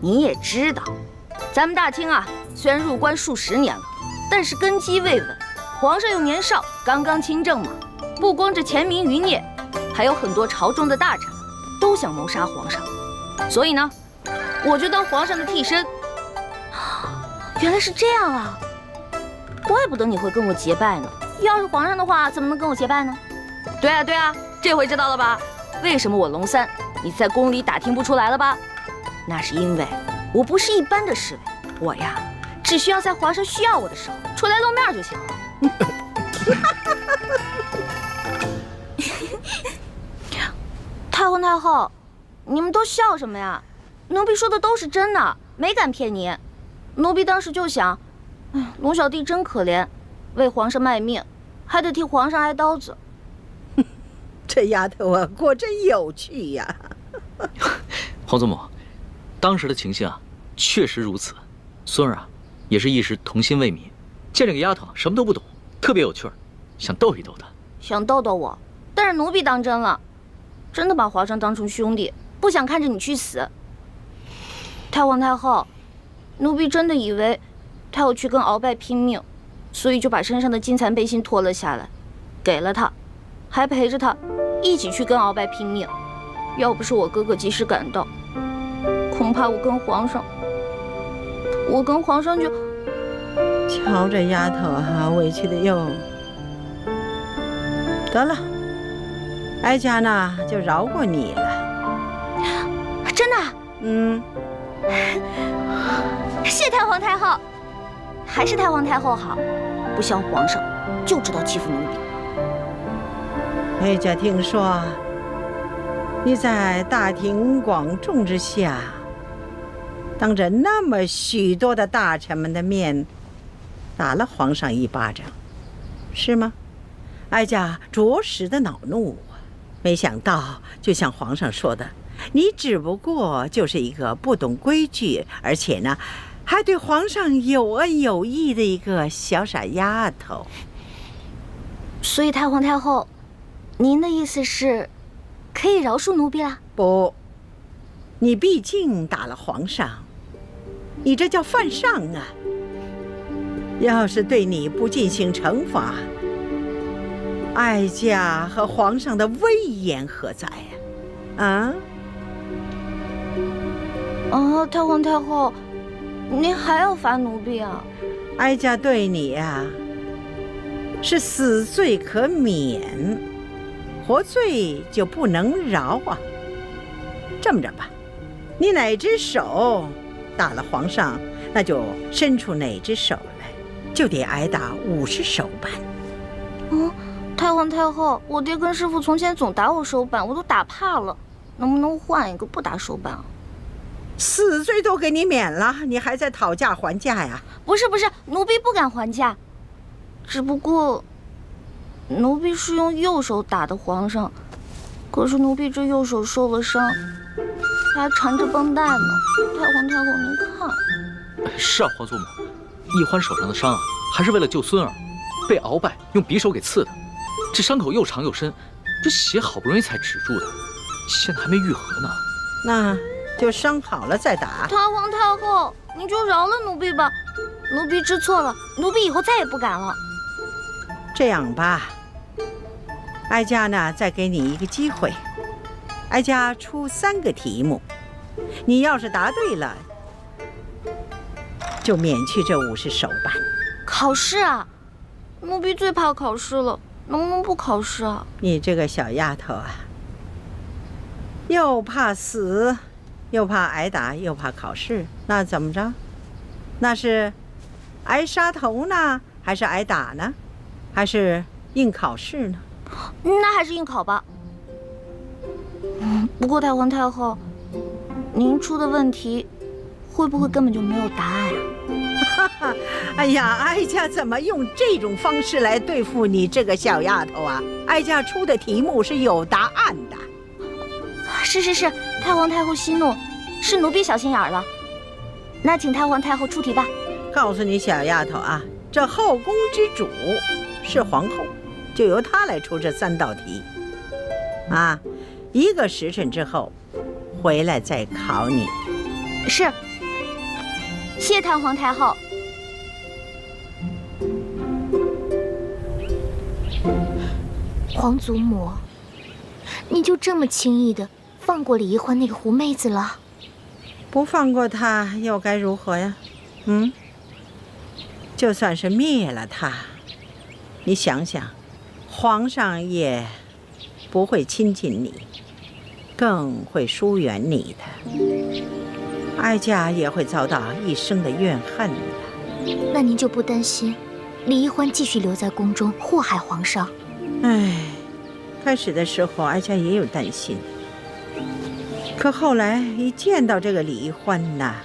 你也知道，咱们大清虽然入关数十年了，但是根基未稳，皇上又年少，刚刚亲政嘛。不光这前明余孽，还有很多朝中的大臣都想谋杀皇上，所以呢，我就当皇上的替身。原来是这样啊，怪不得你会跟我结拜呢，要是皇上的话，怎么能跟我结拜呢？对啊对啊，这回知道了吧？为什么我龙三你在宫里打听不出来了吧？那是因为我不是一般的侍卫，我呀，只需要在皇上需要我的时候出来露面就行了。太皇太后，你们都笑什么呀？奴婢说的都是真的，没敢骗你。奴婢当时就想，龙小弟真可怜，为皇上卖命，还得替皇上挨刀子。这丫头啊，果真有趣呀！皇祖母，当时的情形啊，确实如此。孙儿啊，也是一时童心未泯，见这个丫头什么都不懂，特别有趣儿，想逗一逗她。想逗逗我，但是奴婢当真了，真的把皇上当成兄弟，不想看着你去死。太皇太后，奴婢真的以为他要去跟鳌拜拼命，所以就把身上的金蚕背心脱了下来，给了他，还陪着他一起去跟鳌拜拼命。要不是我哥哥及时赶到，恐怕我跟皇上就……瞧这丫头啊，委屈的哟。得了，哀家呢就饶过你了。真的？嗯。谢太皇太后，还是太皇太后好，不像皇上，就知道欺负奴婢。哀家听说你在大庭广众之下，当着那么许多的大臣们的面，打了皇上一巴掌，是吗？哀家着实的恼怒啊！没想到，就像皇上说的，你只不过就是一个不懂规矩，而且呢，还对皇上有恩有义的一个小傻丫头。所以太皇太后，您的意思是，可以饶恕奴婢啦？不，你毕竟打了皇上，你这叫犯上啊！要是对你不进行惩罚，哀家和皇上的威严何在呀？太皇太后，您还要罚奴婢啊？哀家对你呀，是死罪可免，活罪就不能饶啊。这么着吧，你哪只手打了皇上，那就伸出哪只手来，就得挨打50手板。太皇太后，我爹跟师傅从前总打我手板，我都打怕了，能不能换一个不打手板啊？死罪都给你免了，你还在讨价还价呀？不是，奴婢不敢还价，只不过奴婢是用右手打的皇上，可是奴婢这右手受了伤，还缠着绷带呢。太皇太后，您看。是啊，皇祖母，易欢手上的伤啊，还是为了救孙儿，被鳌拜用匕首给刺的，这伤口又长又深，这血好不容易才止住的，现在还没愈合呢。那就伤好了再打。太皇太后，您就饶了奴婢吧，奴婢知错了，奴婢以后再也不敢了。这样吧，哀家呢再给你一个机会，哀家出3个题目，你要是答对了，就免去这50手板。考试啊？奴婢最怕考试了，能不能不考试啊？你这个小丫头啊，又怕死，又怕挨打，又怕考试，那怎么着？那是挨杀头呢，还是挨打呢？还是硬考试呢？那还是硬考吧。不过太皇太后，您出的问题会不会根本就没有答案啊？哎呀，哀家怎么用这种方式来对付你这个小丫头啊？哀家出的题目是有答案的。是，太皇太后息怒，是奴婢小心眼了。那请太皇太后出题吧。告诉你小丫头啊，这后宫之主是皇后，就由她来出这3道题。1个时辰之后回来再考你。是，谢太皇太后。皇祖母，你就这么轻易的放过李易欢那个狐妹子了？不放过她又该如何呀？就算是灭了她，你想想，皇上也不会亲近你，更会疏远你的。哀家也会遭到一生的怨恨的。那您就不担心李一欢继续留在宫中祸害皇上？唉，开始的时候哀家也有担心，可后来一见到这个李一欢呐，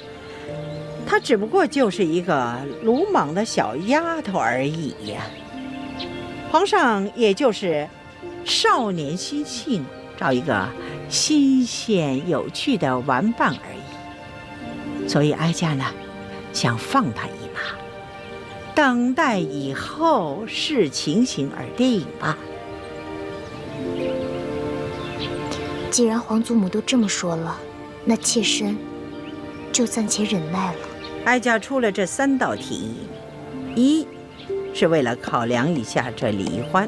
她只不过就是一个鲁莽的小丫头而已呀。皇上也就是少年心性，找一个新鲜有趣的玩伴而已。所以哀家呢，想放他一马，等待以后视情形而定吧。既然皇祖母都这么说了，那妾身就暂且忍耐了。哀家出了这3道题，一是为了考量一下这李一欢，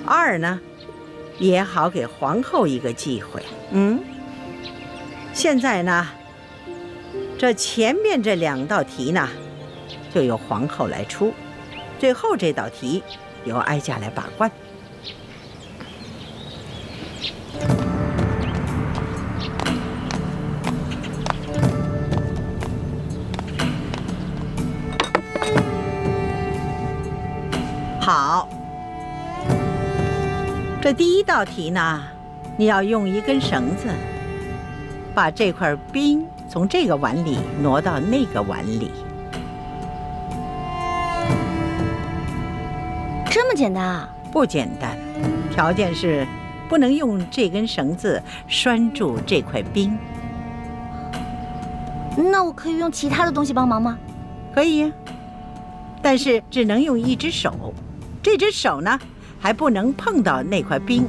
二呢，也好给皇后一个机会。现在呢，这前面这2道题呢，就由皇后来出，最后这道题由哀家来把关。好，这第1道题呢，你要用一根绳子，把这块冰从这个碗里挪到那个碗里。这么简单啊？不简单，条件是不能用这根绳子拴住这块冰。那我可以用其他的东西帮忙吗？可以呀，但是只能用一只手，这只手呢还不能碰到那块冰。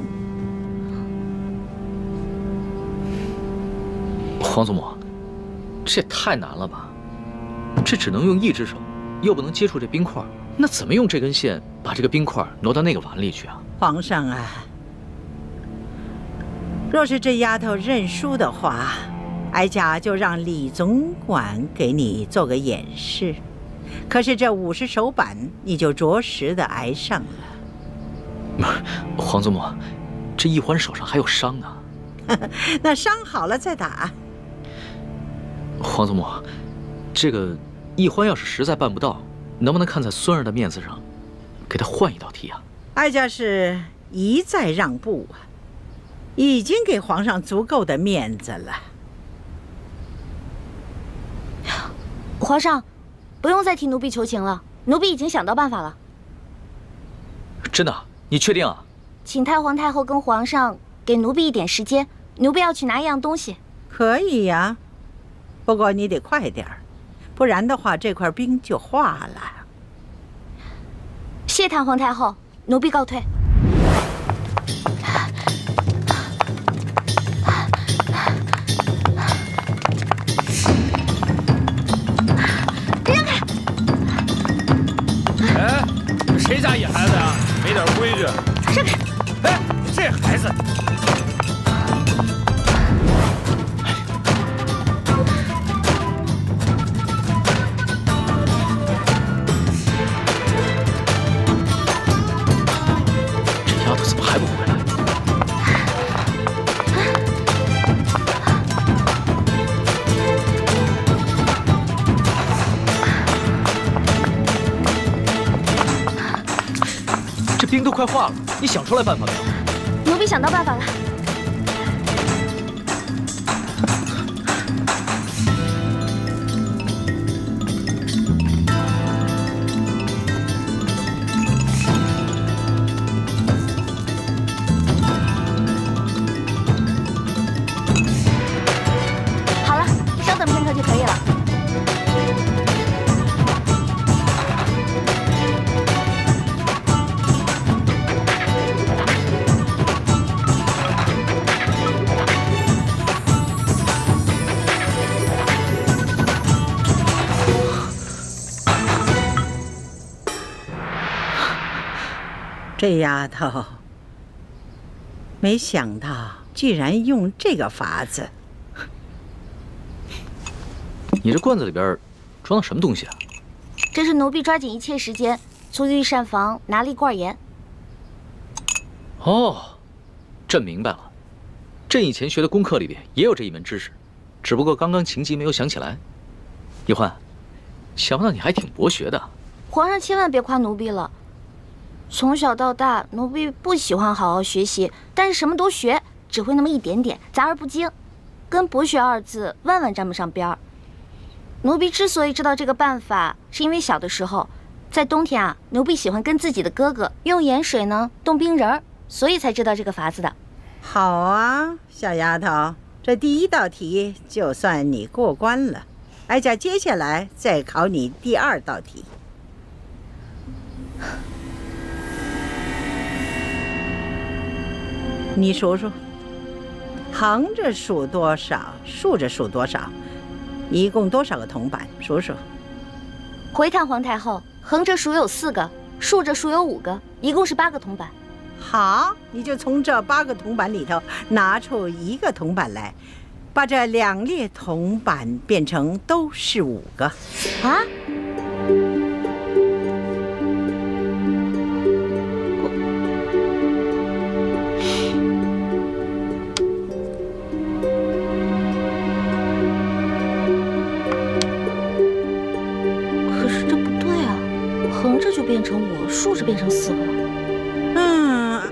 皇祖母，这也太难了吧？这只能用一只手，又不能接触这冰块，那怎么用这根线把这个冰块挪到那个碗里去啊？皇上啊，若是这丫头认输的话，哀家就让李总管给你做个演示。可是这50手板，你就着实的挨上了。皇祖母，这一欢手上还有伤呢。那伤好了再打。皇祖母，这个一欢要是实在办不到，能不能看在孙儿的面子上，给他换一道题啊？哀家是一再让步啊，已经给皇上足够的面子了。皇上，不用再替奴婢求情了，奴婢已经想到办法了。真的？你确定啊？请太皇太后跟皇上给奴婢一点时间，奴婢要去拿一样东西。可以呀，不过你得快点儿，不然的话这块冰就化了。谢太皇太后，奴婢告退。让开！哎，谁家野孩子呀？没点规矩！让开！哎，这孩子。怎么还不回来？这冰都快化了，你想出来办法没有？奴婢想到办法了。就可以了。这丫头，没想到居然用这个法子。你这罐子里边装的什么东西啊？这是奴婢抓紧一切时间从御膳房拿了一罐盐。哦，朕明白了。朕以前学的功课里边也有这一门知识，只不过刚刚情急没有想起来。易欢，想不到你还挺博学的。皇上千万别夸奴婢了。从小到大，奴婢不喜欢好好学习，但是什么都学，只会那么一点点，杂而不精，跟博学二字万万沾不上边儿。奴婢之所以知道这个办法，是因为小的时候，在冬天啊，奴婢喜欢跟自己的哥哥用盐水呢冻冰人儿，所以才知道这个法子的。好啊，小丫头，这第1道题就算你过关了。哀家接下来再考你第2道题。你数数，横着数多少，竖着数多少，一共多少个铜板？数数。回太皇太后，横着数有4个，竖着数有5个，一共是8个铜板。好，你就从这8个铜板里头拿出1个铜板来，把这2列铜板变成都是5个。啊？可是这不对啊，横着就变成5，竖着变成4个。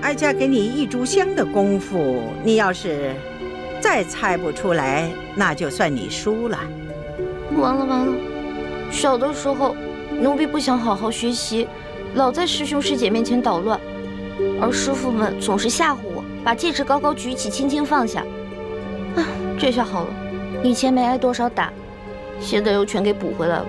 哀家给你1炷香的功夫，你要是再猜不出来，那就算你输了。完了完了！小的时候，奴婢不想好好学习，老在师兄师姐面前捣乱，而师傅们总是吓唬我，把戒指高高举起，轻轻放下。啊，这下好了，以前没挨多少打，现在又全给补回来了。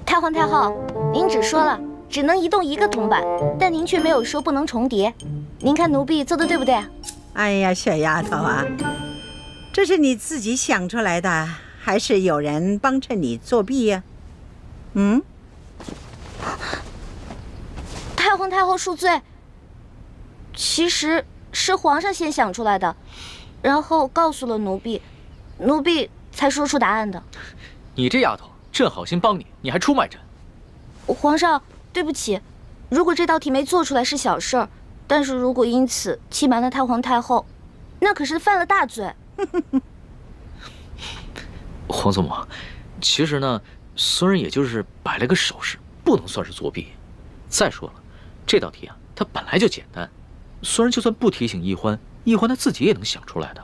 太皇太后，您只说了只能移动1个铜板，但您却没有说不能重叠。您看奴婢做的对不对啊？哎呀，小丫头啊，这是你自己想出来的，还是有人帮衬你作弊呀？太皇太后恕罪，其实是皇上先想出来的，然后告诉了奴婢，奴婢才说出答案的。你这丫头，朕好心帮你，你还出卖朕。皇上，对不起，如果这道题没做出来是小事儿，但是如果因此欺瞒了太皇太后，那可是犯了大罪。皇祖母，其实呢，孙人也就是摆了个手势，不能算是作弊。再说了，这道题啊，它本来就简单，孙人就算不提醒易欢，易欢他自己也能想出来的。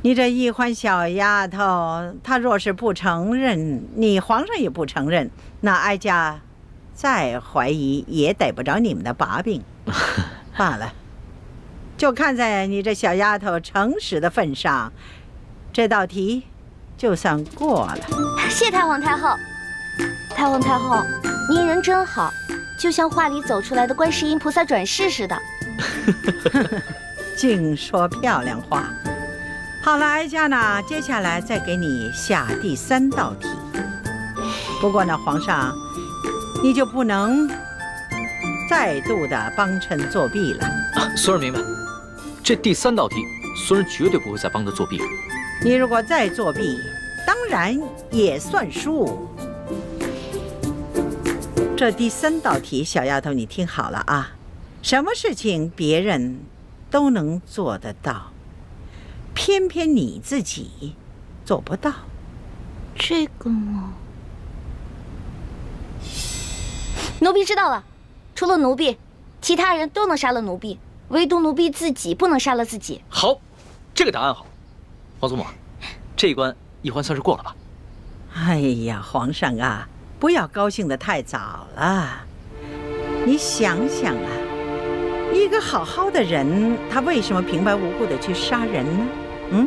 你这易欢小丫头，她若是不承认，你皇上也不承认，那哀家再怀疑也逮不着你们的把柄。罢了，就看在你这小丫头诚实的份上，这道题就算过了。谢太皇太后。太皇太后，您人真好，就像画里走出来的观世音菩萨转世似的。净说漂亮话。好了，哀家呢，接下来再给你下第3道题。不过呢，皇上，你就不能再度的帮衬作弊了。孙儿明白，这第3道题，孙儿绝对不会再帮他作弊。你如果再作弊，当然也算输。这第3道题，小丫头，你听好了啊，什么事情别人都能做得到，偏偏你自己做不到。这个嘛，奴婢知道了。除了奴婢，其他人都能杀了奴婢，唯独奴婢自己不能杀了自己。好，这个答案好。皇祖母，这一关易欢算是过了吧？哎呀，皇上啊，不要高兴得太早了。你想想啊，一个好好的人，他为什么平白无故的去杀人呢？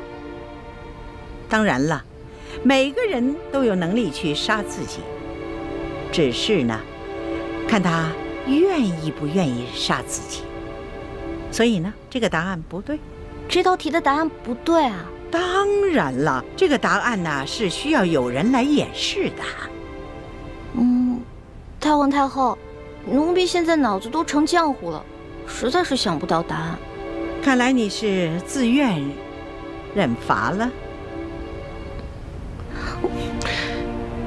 当然了，每个人都有能力去杀自己，只是呢，看他愿意不愿意杀自己。所以呢，这个答案不对。这道题的答案不对啊？当然了，这个答案呢是需要有人来演示的。太皇太后，奴婢现在脑子都成浆糊了，实在是想不到答案。看来你是自愿认罚了。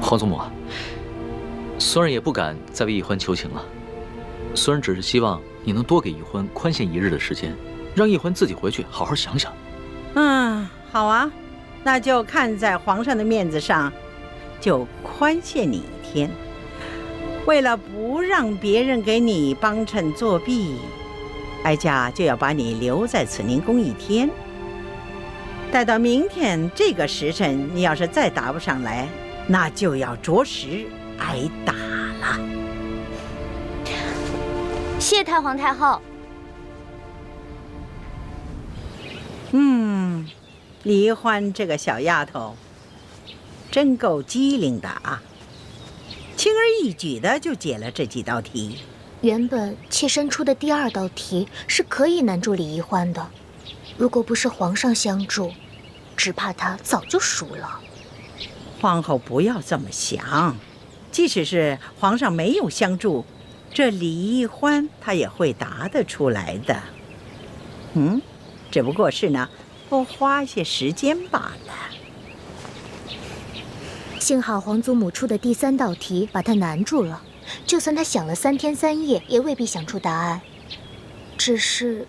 皇祖母，孙儿也不敢再为奕欢求情了。孙儿只是希望你能多给奕欢宽限1日的时间，让奕欢自己回去好好想想。好啊，那就看在皇上的面子上，就宽限你1天。为了不让别人给你帮衬作弊，哀家就要把你留在慈宁宫1天。待到明天这个时辰，你要是再答不上来，那就要着实挨打了。谢太皇太后。李欢这个小丫头，真够机灵的啊！轻而易举的就解了这几道题。原本妾身出的第2道题是可以难住李奕欢的，如果不是皇上相助，只怕他早就输了。皇后不要这么想，即使是皇上没有相助，这李奕欢他也会答得出来的。只不过是呢，多花些时间罢了。幸好皇祖母出的第3道题把他难住了，就算他想了3天3夜，也未必想出答案。只是，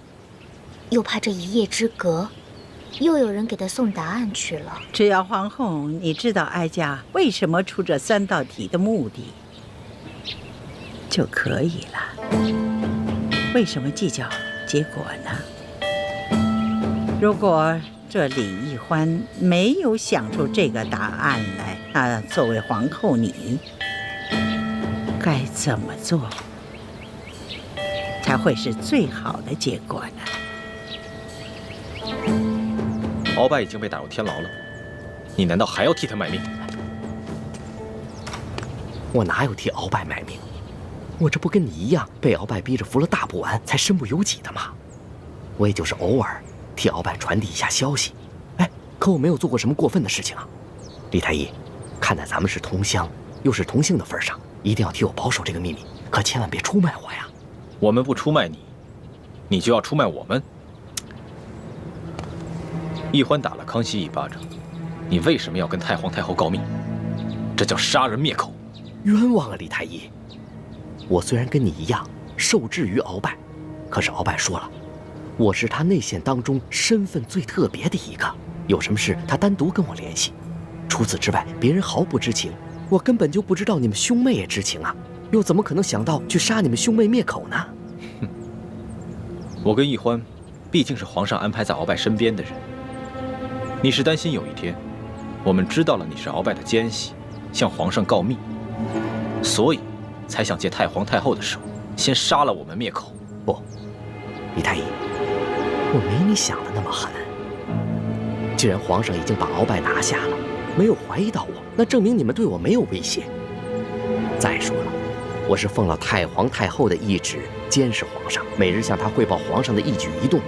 又怕这一夜之隔，又有人给他送答案去了。只要皇后你知道哀家为什么出这3道题的目的，就可以了。为什么计较结果呢？如果这李奕欢没有想出这个答案来，那作为皇后你该怎么做才会是最好的结果呢？鳌拜已经被打入天牢了，你难道还要替他卖命？我哪有替鳌拜卖命？我这不跟你一样被鳌拜逼着服了大补丸才身不由己的吗？我也就是偶尔替鳌拜传递一下消息，可我没有做过什么过分的事情啊。李太医，看在咱们是同乡又是同姓的份上，一定要替我保守这个秘密，可千万别出卖我呀。我们不出卖你，你就要出卖我们。奕欢打了康熙1巴掌，你为什么要跟太皇太后告密？这叫杀人灭口。冤枉啊，李太医！我虽然跟你一样受制于鳌拜，可是鳌拜说了，我是他内线当中身份最特别的一个，有什么事他单独跟我联系。除此之外，别人毫不知情。我根本就不知道你们兄妹也知情啊，又怎么可能想到去杀你们兄妹灭口呢？我跟奕欢毕竟是皇上安排在鳌拜身边的人，你是担心有一天我们知道了你是鳌拜的奸细，向皇上告密，所以才想借太皇太后的手先杀了我们灭口。不，李太医，我没你想的那么狠。既然皇上已经把鳌拜拿下了，没有怀疑到我，那证明你们对我没有威胁。再说了，我是奉了太皇太后的懿旨监视皇上，每日向他汇报皇上的一举一动。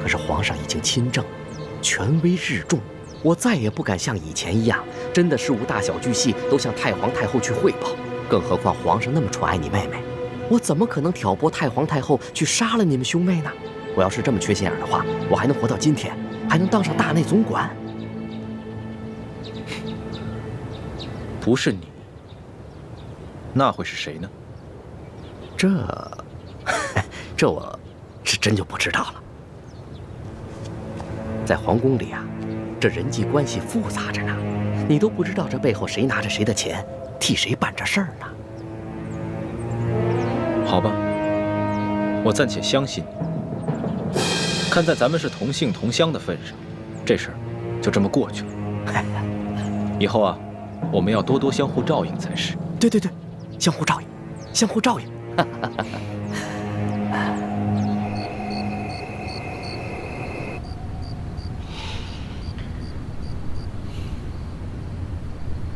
可是皇上已经亲政，权威日重，我再也不敢像以前一样，真的事无大小巨细都向太皇太后去汇报。更何况皇上那么宠爱你妹妹，我怎么可能挑拨太皇太后去杀了你们兄妹呢？我要是这么缺心眼的话，我还能活到今天，还能当上大内总管？不是你，那会是谁呢？这我是真就不知道了。在皇宫里啊，这人际关系复杂着呢，你都不知道这背后谁拿着谁的钱，替谁办着事儿呢。好吧，我暂且相信你。看在咱们是同姓同乡的份上，这事儿就这么过去了。以后啊，我们要多多相互照应才是。对，相互照应，相互照应。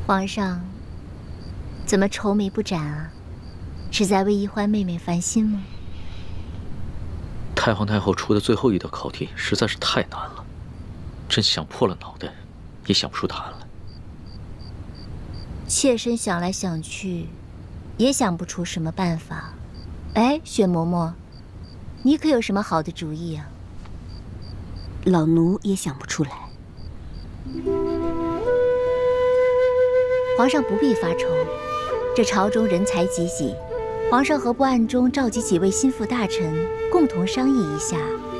皇上怎么愁眉不展啊？是在为奕欢妹妹烦心吗？太皇太后出的最后一道考题实在是太难了，真想破了脑袋也想不出答案来。妾身想来想去，也想不出什么办法。哎，雪嬷嬷，你可有什么好的主意啊？老奴也想不出来。皇上不必发愁，这朝中人才济济，皇上何不暗中召集几位心腹大臣，共同商议一下，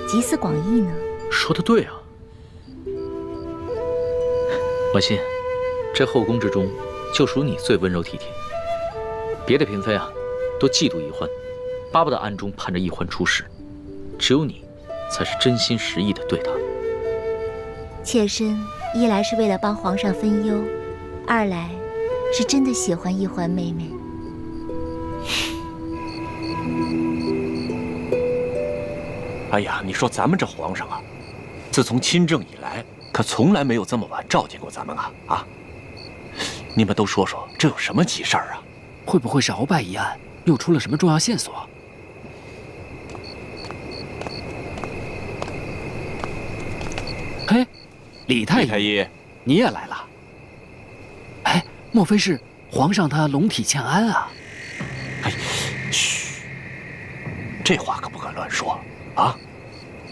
集思广益呢？说得对啊，婉心，这后宫之中，就属你最温柔体贴。别的嫔妃啊，都嫉妒奕欢，巴不得暗中盼着奕欢出事，只有你，才是真心实意的对他。妾身一来是为了帮皇上分忧，二来是真的喜欢奕欢妹妹。哎呀，你说咱们这皇上啊，自从亲政以来，可从来没有这么晚召见过咱们啊！啊，你们都说说，这有什么急事儿啊？会不会是鳌拜一案又出了什么重要线索？嘿，李太医，你也来了？哎，莫非是皇上他龙体欠安啊？哎，嘘，这话可不可乱说啊！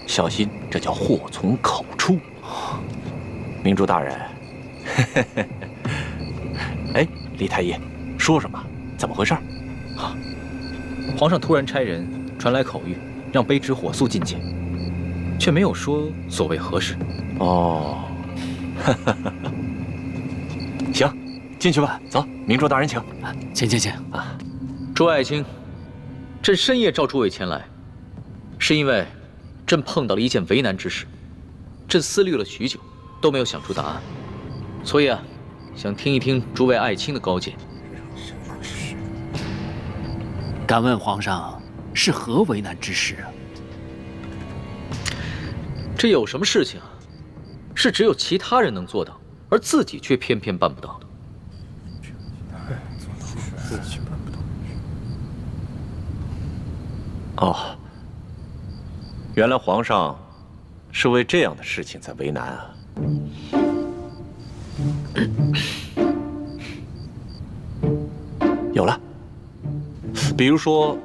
小心，这叫祸从口出。明珠大人，哎，李太医，说什么？怎么回事？啊，皇上突然差人传来口谕，让卑职火速觐见，却没有说所谓何事。哦，行，进去吧。走，明珠大人请。请啊，朱爱卿，朕深夜召诸位前来，是因为朕碰到了一件为难之事，朕思虑了许久，都没有想出答案，所以啊，想听一听诸位爱卿的高见。敢问皇上，是何为难之事啊？这有什么事情啊？是只有其他人能做到，而自己却偏偏办不到的。哦，原来皇上是为这样的事情在为难啊。有了，比如说，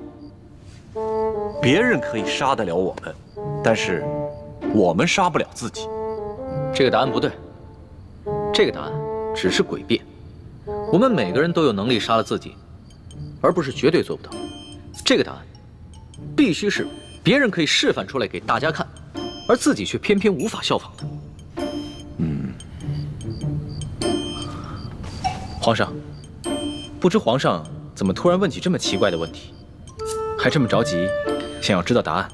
别人可以杀得了我们，但是我们杀不了自己。这个答案不对，这个答案只是诡辩。我们每个人都有能力杀了自己，而不是绝对做不到。这个答案必须是别人可以示范出来给大家看，而自己却偏偏无法效仿的。皇上，不知皇上怎么突然问起这么奇怪的问题，还这么着急，想要知道答案？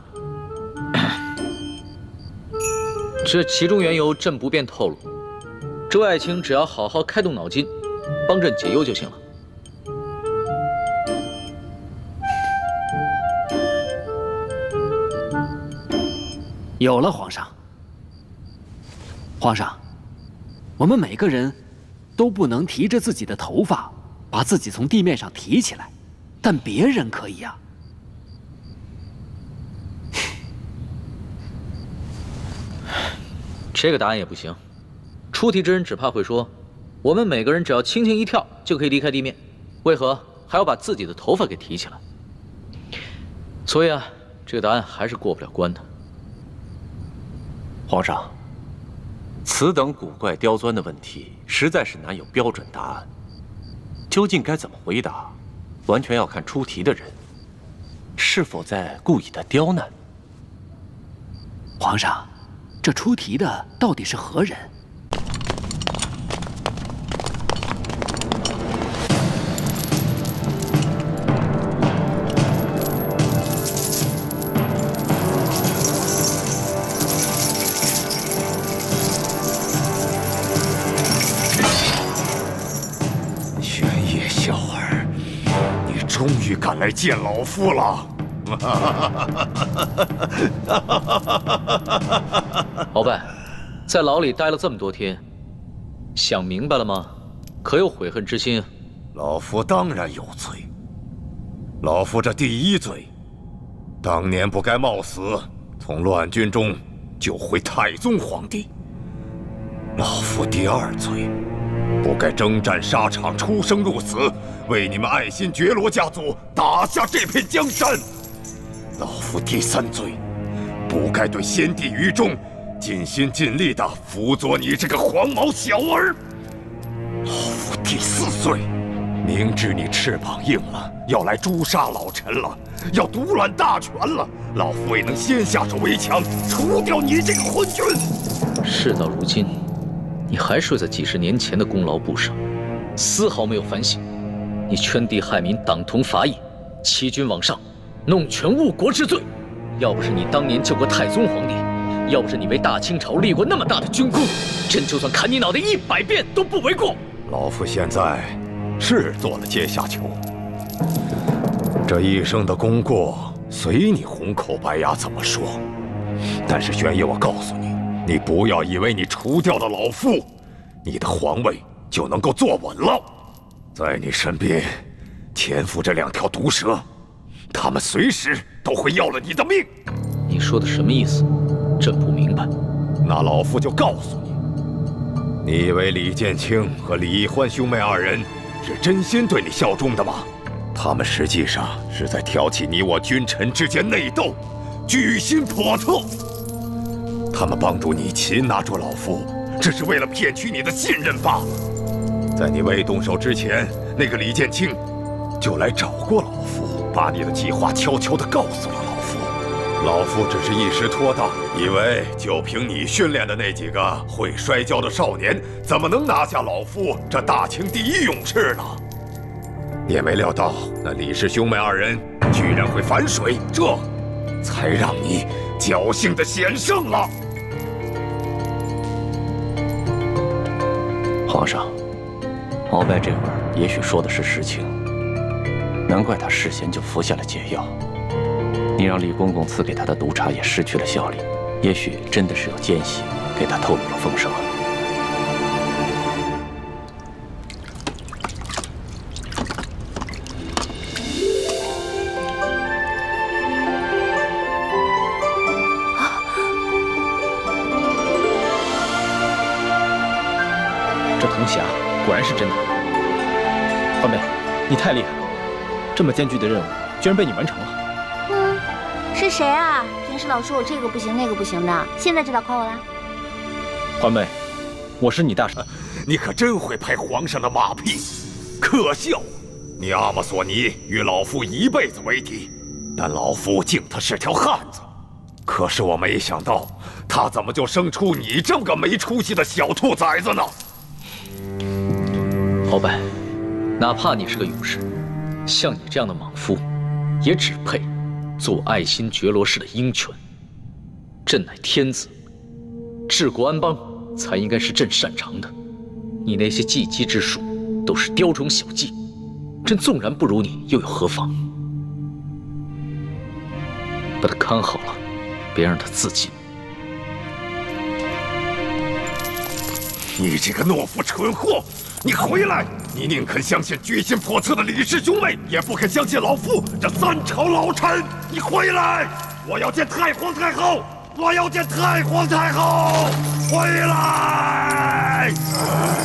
这其中缘由，朕不便透露。周爱卿只要好好开动脑筋，帮朕解忧就行了。有了，皇上。皇上，我们每个人都不能提着自己的头发，把自己从地面上提起来，但别人可以呀。这个答案也不行。出题之人只怕会说，我们每个人只要轻轻一跳就可以离开地面，为何还要把自己的头发给提起来？所以啊，这个答案还是过不了关的。皇上，此等古怪刁钻的问题，实在是难有标准答案。究竟该怎么回答，完全要看出题的人是否在故意的刁难。皇上，这出题的到底是何人？终于赶来见老夫了！鳌拜，在牢里待了这么多天，想明白了吗？可有悔恨之心？老夫当然有罪。老夫这第一罪，当年不该冒死从乱军中救回太宗皇帝。老夫第二罪，不该征战沙场，出生入死，为你们爱新觉罗家族打下这片江山。老夫第三罪，不该对先帝于忠尽心尽力地辅佐你这个黄毛小儿。老夫第四罪，明知你翅膀硬了，要来诛杀老臣了，要独揽大权了，老夫未能先下手为强，除掉你这个昏君。事到如今，你还睡在几十年前的功劳簿上，丝毫没有反省。你圈地害民，党同伐异，欺君罔上，弄权误国之罪。要不是你当年救过太宗皇帝，要不是你为大清朝立过那么大的军功，朕就算砍你脑袋100遍都不为过。老夫现在是做了阶下囚，这一生的功过随你红口白牙怎么说。但是玄烨，我告诉你，你不要以为你除掉了老夫，你的皇位就能够坐稳了。在你身边潜伏着2条毒蛇，他们随时都会要了你的命。你说的什么意思？朕不明白。那老夫就告诉你，你以为李建清和李易欢兄妹2人是真心对你效忠的吗？他们实际上是在挑起你我君臣之间内斗，居心叵测。他们帮助你擒拿住老夫，只是为了骗取你的信任罢了。在你未动手之前，那个李建清就来找过老夫，把你的计划悄悄地告诉了老夫。老夫只是一时拖大，以为就凭你训练的那几个会摔跤的少年，怎么能拿下老夫这大清第一勇士呢？也没料到那李氏兄妹2人居然会反水，这才让你侥幸的险胜了。皇上，鳌拜这会儿也许说的是实情，难怪他事先就服下了解药。你让李公公赐给他的毒茶也失去了效力，也许真的是有奸细给他透露了风声啊。这铜匣果然是真的。欢妹，你太厉害了，这么艰巨的任务居然被你完成了。是谁啊？平时老说我这个不行那个不行的，现在知道夸我了？欢妹，我是你大婶。你可真会拍皇上的马屁，可笑！你阿玛索尼与老夫一辈子为敌，但老夫敬他是条汉子。可是我没想到，他怎么就生出你这么个没出息的小兔崽子呢？鳌拜，哪怕你是个勇士，像你这样的莽夫，也只配做爱新觉罗氏的鹰犬。朕乃天子，治国安邦才应该是朕擅长的。你那些技击之术都是雕虫小技，朕纵然不如你，又有何妨？把他看好了，别让他自尽。你这个懦夫蠢货！你回来！你宁肯相信居心叵测的李氏兄妹，也不肯相信老夫这3朝老臣。你回来！我要见太皇太后！我要见太皇太后！回来！